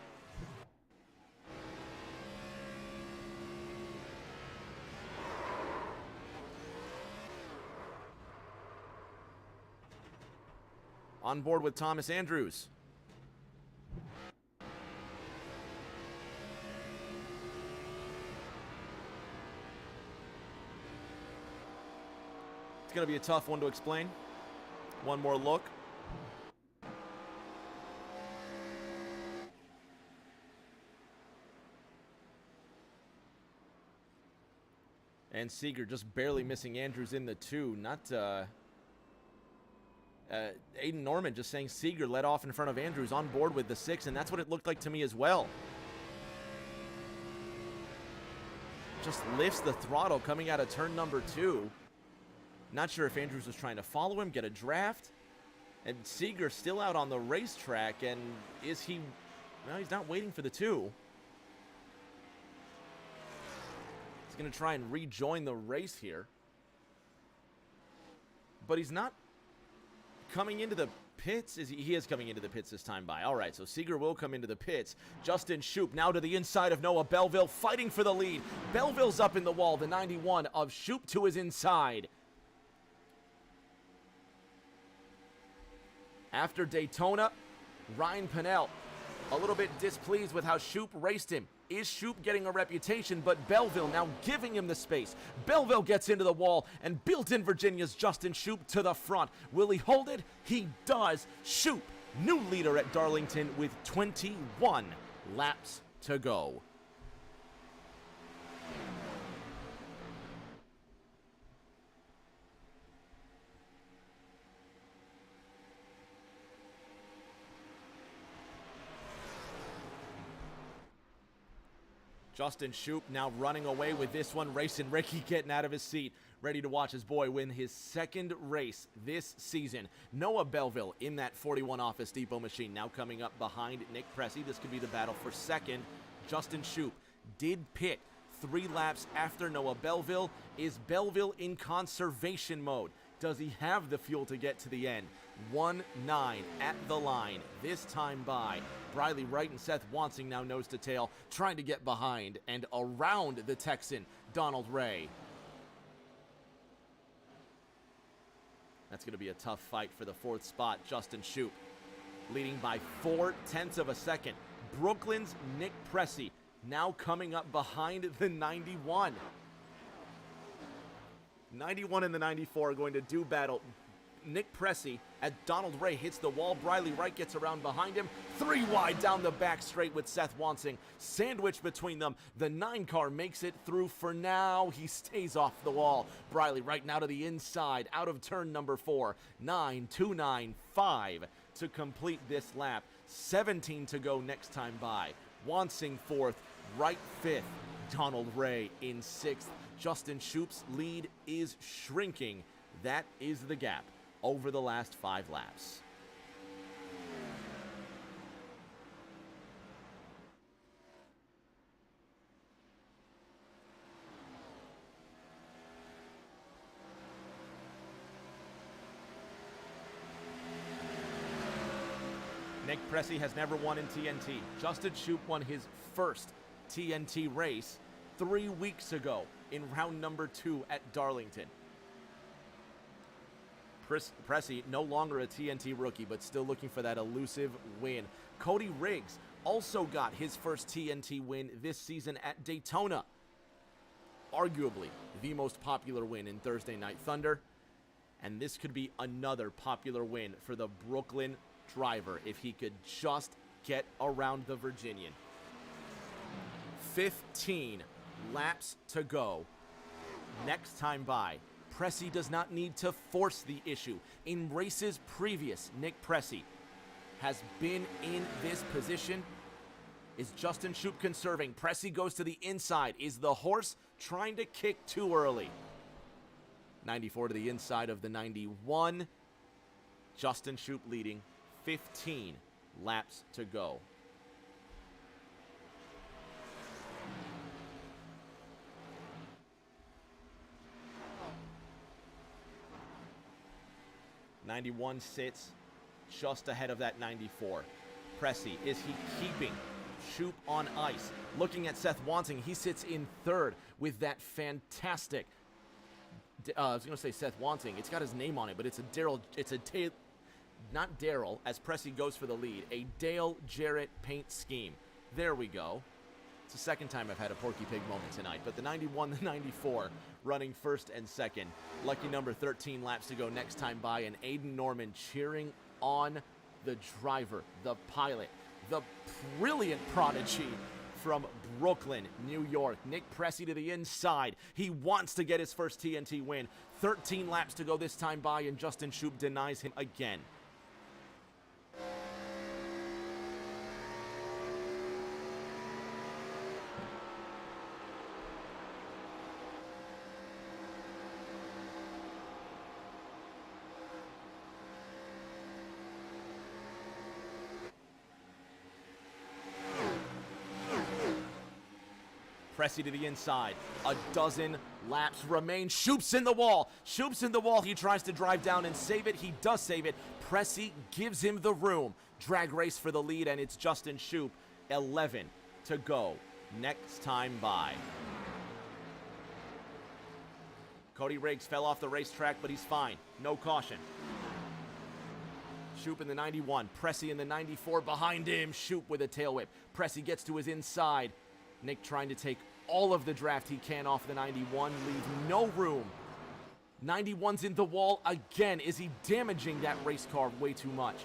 On board with Thomas Andrews. It's going to be a tough one to explain. One more look. And Seeger just barely missing Andrews in the 2. Not, Aiden Norman just saying Seeger led off in front of Andrews on board with the 6, and that's what it looked like to me as well. Just lifts the throttle coming out of turn number 2. Not sure if Andrews was trying to follow him, get a draft. And Seeger still out on the racetrack, and is he... Well, he's not waiting for the 2. He's going to try and rejoin the race here. But he's not coming into the pits? He is coming into the pits this time by. All right, so Seeger will come into the pits. Justin Shoup now to the inside of Noah Belleville, fighting for the lead. Belleville's up in the wall. The 91 of Shoup to his inside. After Daytona, Ryan Pennell a little bit displeased with how Shoup raced him. Is Shoup getting a reputation, but Belleville now giving him the space. Belleville gets into the wall, and built-in Virginia's Justin Shoup to the front. Will he hold it? He does. Shoup, new leader at Darlington with 21 laps to go. Justin Shoup now running away with this one. Racing Ricky getting out of his seat, ready to watch his boy win his second race this season. Noah Belleville in that 41 Office Depot machine now coming up behind Nick Pressey. This could be the battle for second. Justin Shoup did pit 3 laps after Noah Belleville. Is Belleville in conservation mode? Does he have the fuel to get to the end? 1-9 at the line, this time by Briley Wright and Seth Wansing now nose to tail, trying to get behind and around the Texan, Donald Ray. That's going to be a tough fight for the 4th spot. Justin Shoup leading by 0.4 of a second. Brooklyn's Nick Pressey now coming up behind the 91. 91 and the 94 are going to do battle. Nick Pressey as Donald Ray hits the wall. Briley Wright gets around behind him. 3 wide down the back straight with Seth Wansing. Sandwiched between them. The 9 car makes it through for now. He stays off the wall. Briley Wright now to the inside out of turn number 4. 9.295 to complete this lap. 17 to go next time by. Wansing 4th. Wright 5th. Donald Ray in 6th. Justin Shoup's lead is shrinking. That is the gap over the last 5 laps. Nick Pressey has never won in TNT. Justin Shoup won his first TNT race 3 weeks ago in round number 2 at Darlington. Pressey, no longer a TNT rookie, but still looking for that elusive win. Cody Riggs also got his first TNT win this season at Daytona. Arguably the most popular win in Thursday Night Thunder. And this could be another popular win for the Brooklyn driver if he could just get around the Virginian. 15 laps to go. Next time by. Pressey does not need to force the issue. In races previous, Nick Pressey has been in this position. Is Justin Shoup conserving? Pressey goes to the inside. Is the horse trying to kick too early? 94 to the inside of the 91. Justin Shoup leading. 15 laps to go. '91 sits just ahead of that 94. Pressey, is he keeping Shoup on ice? Looking at Seth Wansing, he sits in 3rd with that fantastic. I was going to say Seth Wansing. It's got his name on it, but it's a Daryl. It's a not Daryl, as Pressey goes for the lead. A Dale Jarrett paint scheme. There we go. It's the second time I've had a Porky Pig moment tonight, but the 91, the 94 running 1st and 2nd. Lucky number 13 laps to go next time by, and Aiden Norman cheering on the driver, the pilot, the brilliant prodigy from Brooklyn, New York. Nick Pressey to the inside. He wants to get his first TNT win. 13 laps to go this time by, and Justin Shoup denies him again. Pressy to the inside. A dozen laps remain. Shoop's in the wall. Shoop's in the wall. He tries to drive down and save it. He does save it. Pressy gives him the room. Drag race for the lead, and it's Justin Shoop. 11 to go. Next time by. Cody Riggs fell off the racetrack, but he's fine. No caution. Shoop in the 91. Pressy in the 94 behind him. Shoop with a tail whip. Pressy gets to his inside. Nick trying to take all of the draft he can off the 91. Leave no room. 91's in the wall again. Is he damaging that race car way too much?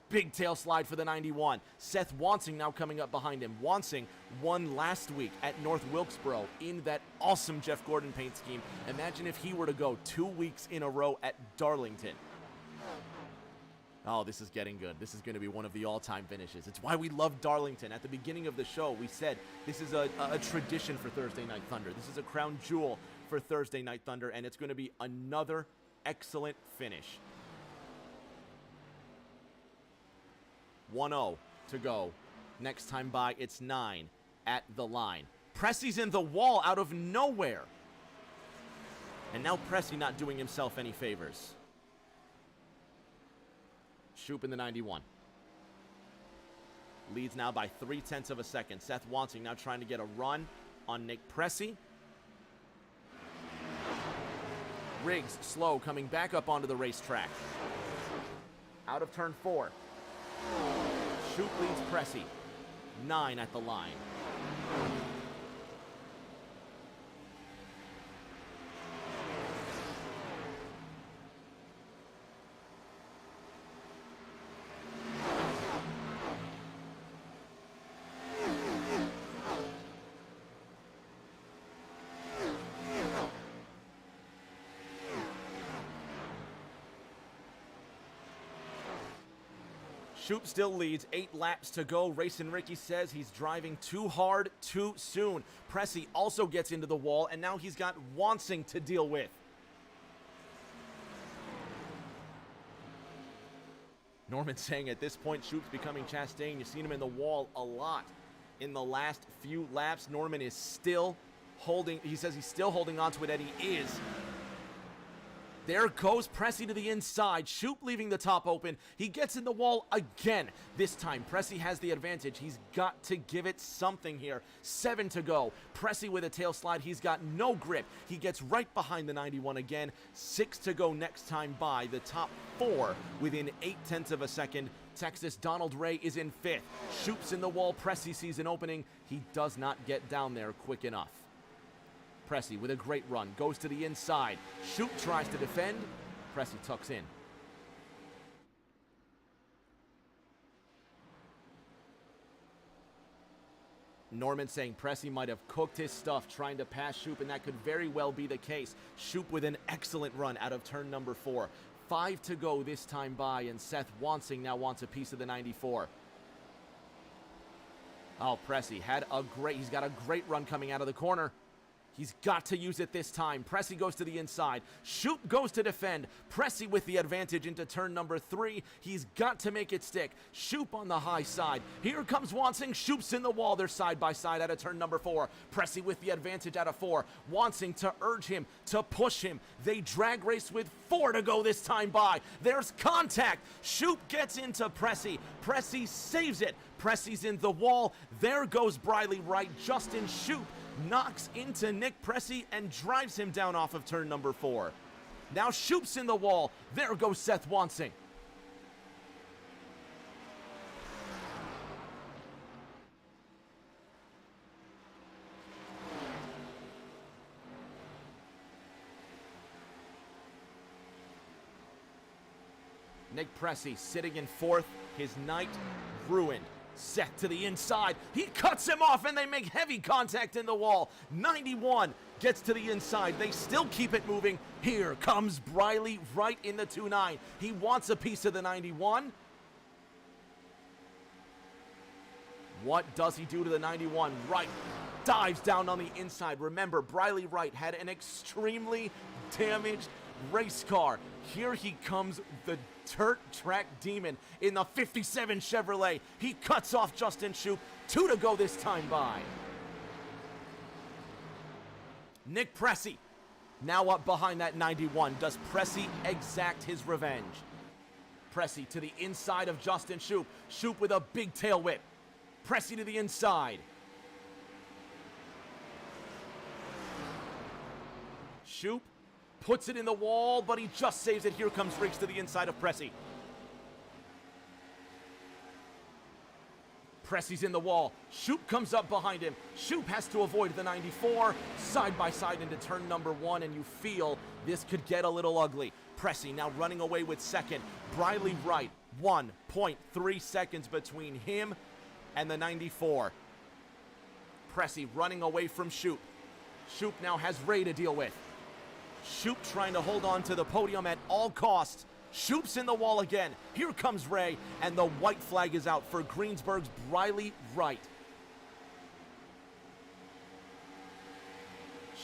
Big tail slide for the 91. Seth Wansing now coming up behind him. Wansing won last week at North Wilkesboro in that awesome Jeff Gordon paint scheme. Imagine if he were to go 2 weeks in a row at Darlington. Oh, this is getting good. This is going to be one of the all-time finishes. It's why we love Darlington. At the beginning of the show, we said this is a tradition for Thursday Night Thunder. This is a crown jewel for Thursday Night Thunder, and it's going to be another excellent finish. 1-0 to go. Next time by, it's 9 at the line. Pressy's in the wall out of nowhere. And now Pressy not doing himself any favors. Shoop in the 91. Leads now by 0.3 of a second. Seth Wansing now trying to get a run on Nick Pressy. Riggs slow coming back up onto the racetrack. Out of turn 4. Shoop leads Pressy. 9 at the line. Shoop still leads, 8 laps to go. Racing Ricky says he's driving too hard, too soon. Pressy also gets into the wall, and now he's got Wansing to deal with. Norman saying at this point, Shoop's becoming Chastain. You've seen him in the wall a lot in the last few laps. Norman is still holding, he says he's still holding on to it, and he is. There goes Pressy to the inside. Shoop leaving the top open. He gets in the wall again. This time, Pressy has the advantage. He's got to give it something here. 7 to go. Pressy with a tail slide. He's got no grip. He gets right behind the 91 again. 6 to go next time by. The top 4 within 0.8 of a second. Texas Donald Ray is in 5th. Shoop's in the wall. Pressy sees an opening. He does not get down there quick enough. Pressy with a great run, goes to the inside. Shoop tries to defend. Pressy tucks in. Norman saying Pressy might have cooked his stuff trying to pass Shoop, and that could very well be the case. Shoop with an excellent run out of turn number 4. 5 to go this time by, and Seth Wansing now wants a piece of the 94. Oh, Pressy he's got a great run coming out of the corner. He's got to use it this time. Pressy goes to the inside. Shoop goes to defend. Pressy with the advantage into turn number 3. He's got to make it stick. Shoop on the high side. Here comes Wansing. Shoop's in the wall. They're side by side out of turn number 4. Pressy with the advantage out of 4. Wansing to urge him, to push him. They drag race with 4 to go this time by. There's contact. Shoop gets into Pressy. Pressy saves it. Pressy's in the wall. There goes Briley Wright. Justin Shoop knocks into Nick Pressy and drives him down off of turn number 4. Now Shoop's in the wall. There goes Seth Wansing. Nick Pressy sitting in 4th. His night ruined. Seth to the inside. He cuts him off, and they make heavy contact in the wall. 91 gets to the inside. They still keep it moving. Here comes Briley right in the 2-9. He wants a piece of the 91. What does he do to the 91? Wright dives down on the inside. Remember, Briley Wright had an extremely damaged race car. Here he comes, the dirt track demon in the 57 Chevrolet. He cuts off Justin Shoop. 2 to go this time by. Nick Pressey now up behind that 91. Does Pressey exact his revenge? Pressey to the inside of Justin Shoop. Shoop with a big tail whip. Pressey to the inside. Shoop puts it in the wall, but he just saves it. Here comes Riggs to the inside of Pressey. Pressey's in the wall. Shoop comes up behind him. Shoop has to avoid the 94. Side by side into turn number 1, and you feel this could get a little ugly. Pressey now running away with second. Briley Wright, 1.3 seconds between him and the 94. Pressey running away from Shoop. Shoop now has Ray to deal with. Shoop trying to hold on to the podium at all costs. Shoop's in the wall again. Here comes Ray, and the white flag is out for Greensburg's Briley Wright.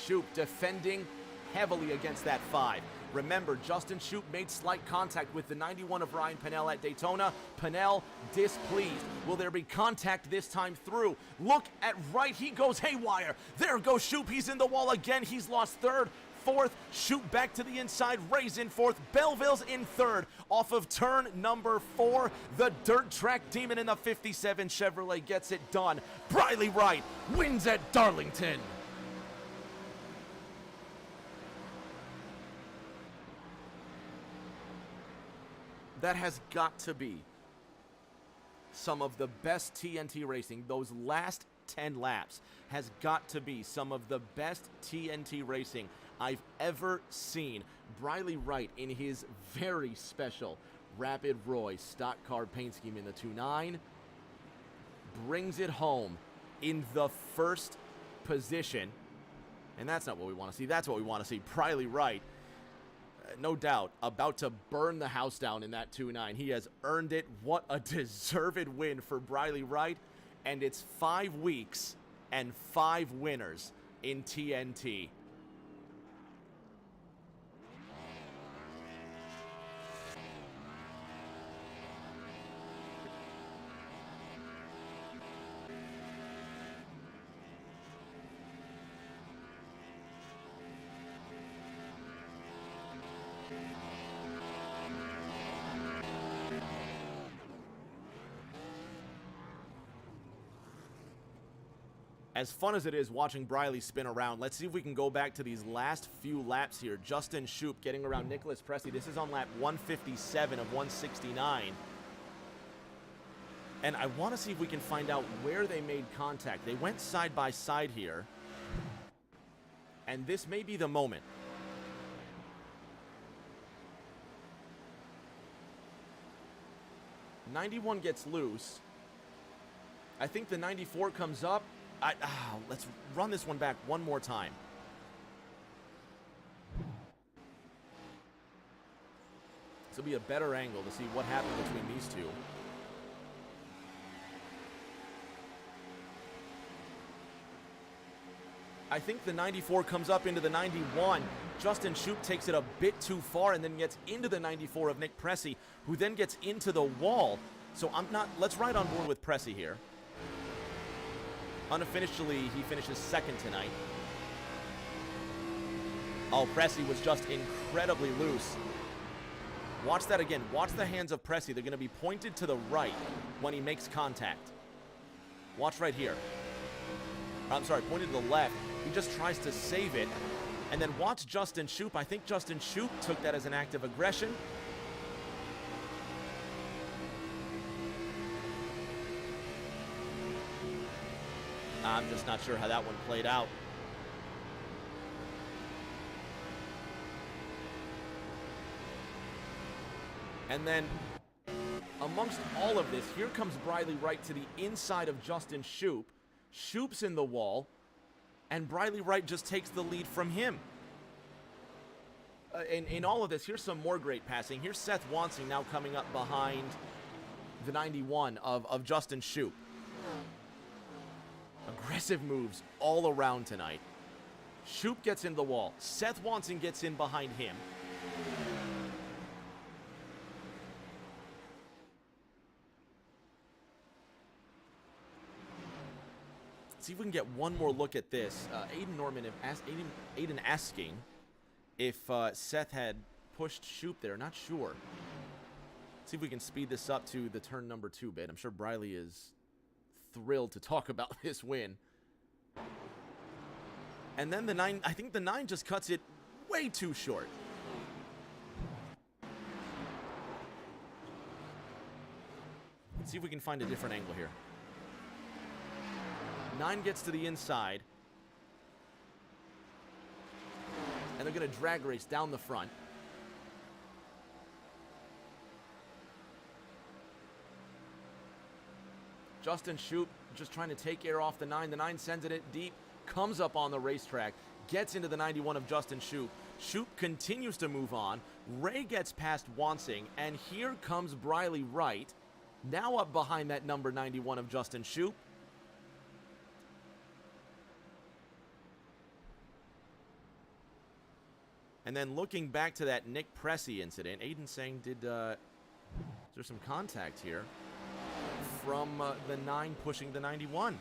Shoop defending heavily against that 5. Remember, Justin Shoop made slight contact with the 91 of Ryan Pennell at Daytona. Pennell displeased. Will there be contact this time through? Look at Wright. He goes haywire. There goes Shoop. He's in the wall again. He's lost third. Fourth, Shoop back to the inside, Ray's in fourth, Belleville's in third. Off of turn number 4, the dirt track demon in the 57 Chevrolet gets it done. Briley Wright wins at Darlington. That has got to be some of the best TNT racing. Those last 10 laps has got to be some of the best TNT racing I've ever seen. Briley Wright in his very special Rapid Roy stock car paint scheme in the 2.9 brings it home in the first position. And that's not what we want to see. That's what we want to see. Briley Wright, no doubt, about to burn the house down in that 2.9. He has earned it. What a deserved win for Briley Wright. And it's 5 weeks and 5 winners in TNT. As fun as it is watching Briley spin around, let's see if we can go back to these last few laps here. Justin Shoop getting around Nicholas Pressey. This is on lap 157 of 169. And I want to see if we can find out where they made contact. They went side by side here. And this may be the moment. '91 gets loose. I think the 94 comes up. Let's run this one back one more time. This will be a better angle to see what happened between these two. I think the 94 comes up into the 91. Justin Shoop takes it a bit too far and then gets into the 94 of Nick Pressey, who then gets into the wall. So let's ride on board with Pressey here. Unofficially, he finishes second tonight. Oh, Pressey was just incredibly loose. Watch that again. Watch the hands of Pressey. They're going to be pointed to the right when he makes contact. Watch right here. I'm sorry, pointed to the left. He just tries to save it. And then watch Justin Shoop. I think Justin Shoop took that as an act of aggression. I'm just not sure how that one played out. And then, amongst all of this, here comes Briley Wright to the inside of Justin Shoop. Shoop's in the wall, and Briley Wright just takes the lead from him. In all of this, here's some more great passing. Here's Seth Wansing now coming up behind the 91 of Justin Shoop. Aggressive moves all around tonight. Shoop gets in the wall. Seth Wansing gets in behind him. see if we can get one more look at this. Aiden asking if Seth had pushed Shoop there. Not sure. See if we can speed this up to the turn number 2 bit. I'm sure Briley is thrilled to talk about this win. And then the 9, I think the 9 just cuts it way too short. Let's see if we can find a different angle here. 9 gets to the inside. And they're going to drag race down the front. Justin Shoop just trying to take air off the 9. The 9 sends it deep, comes up on the racetrack, gets into the 91 of Justin Shoop. Shoop continues to move on. Ray gets past Wansing, and here comes Briley Wright, now up behind that number 91 of Justin Shoop. And then looking back to that Nick Pressey incident, Aiden saying, is there some contact here from the 9 pushing the 91?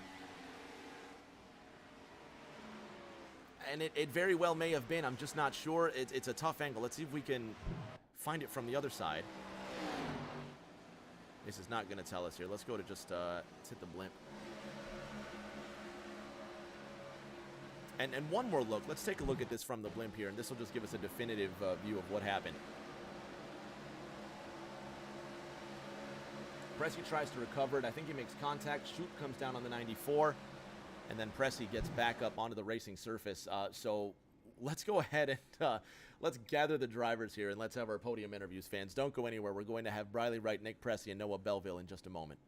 And it very well may have been. I'm just not sure. It's a tough angle. Let's see if we can find it from the other side. This is not going to tell us here. Let's go to just let's hit the blimp. And one more look. Let's take a look at this from the blimp here, and this will just give us a definitive view of what happened. Pressey tries to recover it. I think he makes contact. Shoop comes down on the 94, and then Pressey gets back up onto the racing surface. So let's go ahead and let's gather the drivers here, and let's have our podium interviews. Fans, don't go anywhere. We're going to have Briley Wright, Nick Pressey, and Noah Belleville in just a moment.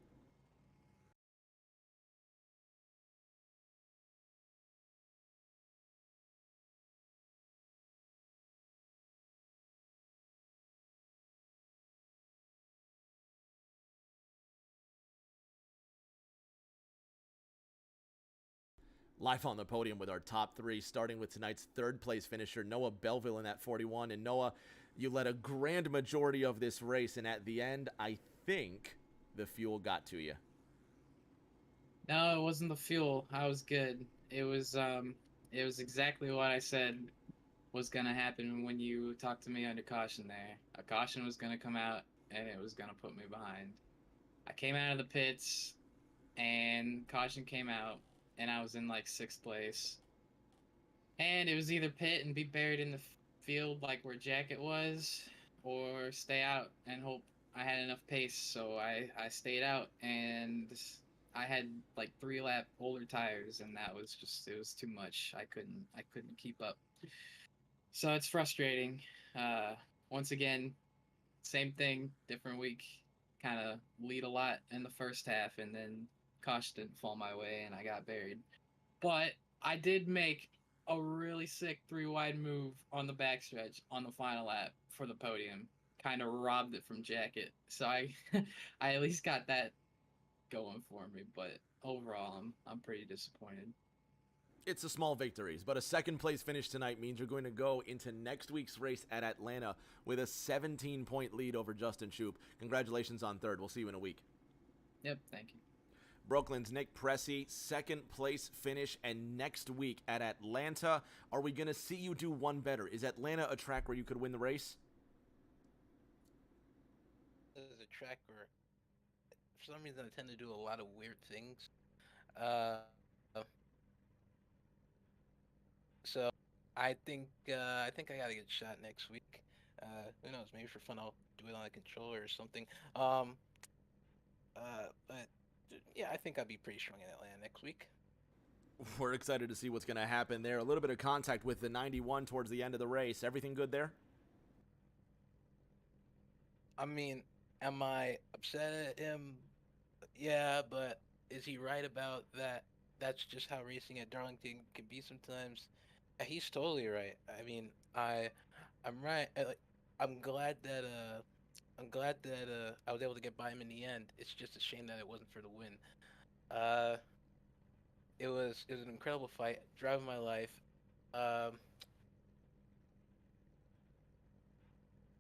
Live on the podium with our top 3, starting with tonight's 3rd place finisher, Noah Belleville in that 41. And Noah, you led a grand majority of this race, and at the end, I think the fuel got to you. No, it wasn't the fuel. I was good. It was exactly what I said was gonna happen when you talked to me under caution there. A caution was gonna come out, and it was gonna put me behind. I came out of the pits, and caution came out, and I was in like 6th place. And it was either pit and be buried in the field like where Jacket was, or stay out and hope I had enough pace. So I stayed out, and I had like 3-lap older tires, and that was just, it was too much. I couldn't keep up. So it's frustrating. Once again, same thing, different week. Kind of lead a lot in the first half, and then caution didn't fall my way, and I got buried. But I did make a really sick 3-wide move on the backstretch on the final lap for the podium. Kind of robbed it from Jacket. So I I at least got that going for me, but overall I'm pretty disappointed. It's the small victories, but a 2nd place finish tonight means you're going to go into next week's race at Atlanta with a 17-point lead over Justin Shoop. Congratulations on 3rd. We'll see you in a week. Yep, thank you. Brooklyn's Nick Pressey, 2nd place finish, and next week at Atlanta, are we going to see you do one better? Is Atlanta a track where you could win the race? This is a track where, for some reason, I tend to do a lot of weird things. So I think I gotta get shot next week. Who knows? Maybe for fun, I'll do it on a controller or something. But yeah, I think I'll be pretty strong in Atlanta next week. We're excited to see what's going to happen there. A little bit of contact with the 91 towards the end of the race. Everything good there? I mean, am I upset at him? Yeah, but is he right about that? That's just how racing at Darlington can be sometimes. He's totally right. I mean, I'm right. I'm glad that I was able to get by him in the end. It's just a shame that it wasn't for the win. It was an incredible fight, driving my life.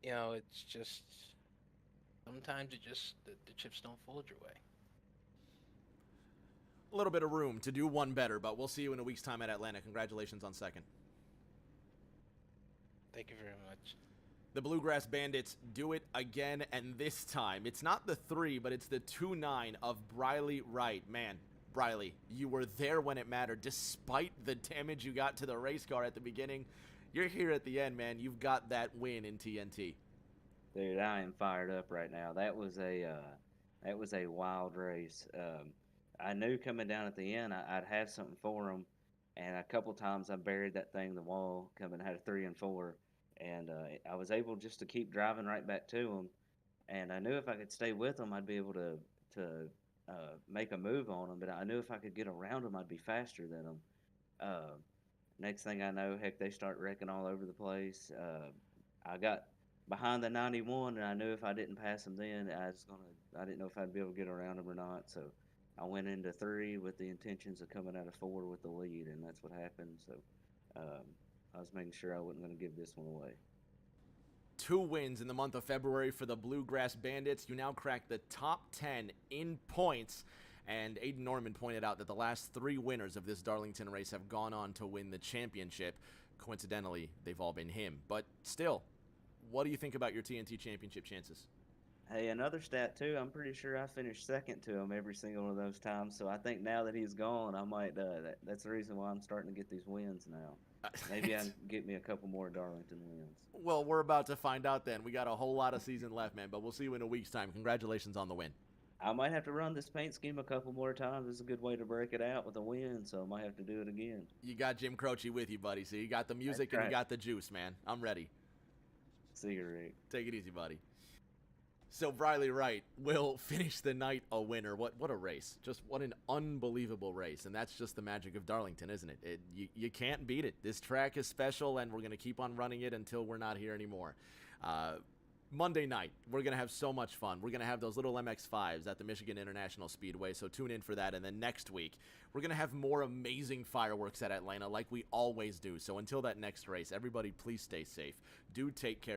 You know, it's just sometimes the chips don't fold your way. a little bit of room to do one better, but we'll see you in a week's time at Atlanta. Congratulations on second. Thank you very much. The Bluegrass Bandits do it again, and this time, it's not the 3, but it's the 2-9 of Briley Wright. Man, Briley, you were there when it mattered. Despite the damage you got to the race car at the beginning, you're here at the end, man. You've got that win in TNT. Dude, I am fired up right now. That was a wild race. I knew coming down at the end I'd have something for them, and a couple times I buried that thing in the wall. Coming had a 3 and 4, and I was able just to keep driving right back to them. And I knew if I could stay with them, I'd be able to make a move on them. But I knew if I could get around them, I'd be faster than them. Next thing I know, heck, they start wrecking all over the place. I got behind the 91, and I knew if I didn't pass them then, I didn't know if I'd be able to get around them or not. So I went into 3 with the intentions of coming out of 4 with the lead, and that's what happened. So I was making sure I wasn't going to give this one away. 2 wins in the month of February for the Bluegrass Bandits. You now crack the top 10 in points. And Aiden Norman pointed out that the last 3 winners of this Darlington race have gone on to win the championship. Coincidentally, they've all been him. But still, what do you think about your TNT championship chances? Hey, another stat too. I'm pretty sure I finished second to him every single one of those times. So I think now that he's gone, I might. That's the reason why I'm starting to get these wins now. Maybe I can get me a couple more Darlington wins. Well, we're about to find out then. We got a whole lot of season left, man. But we'll see you in a week's time. Congratulations on the win. I might have to run this paint scheme a couple more times. It's a good way to break it out with a win, so I might have to do it again. You got Jim Croce with you, buddy. So you got the music That's and you right. got the juice, man. I'm ready. See you, Rick. Take it easy, buddy. So Briley Wright will finish the night a winner. What a race. Just what an unbelievable race. And that's just the magic of Darlington, isn't it? You can't beat it. This track is special, and we're going to keep on running it until we're not here anymore. Monday night, we're going to have so much fun. We're going to have those little MX-5s at the Michigan International Speedway, so tune in for that. And then next week, we're going to have more amazing fireworks at Atlanta like we always do. So until that next race, everybody please stay safe. Do take care.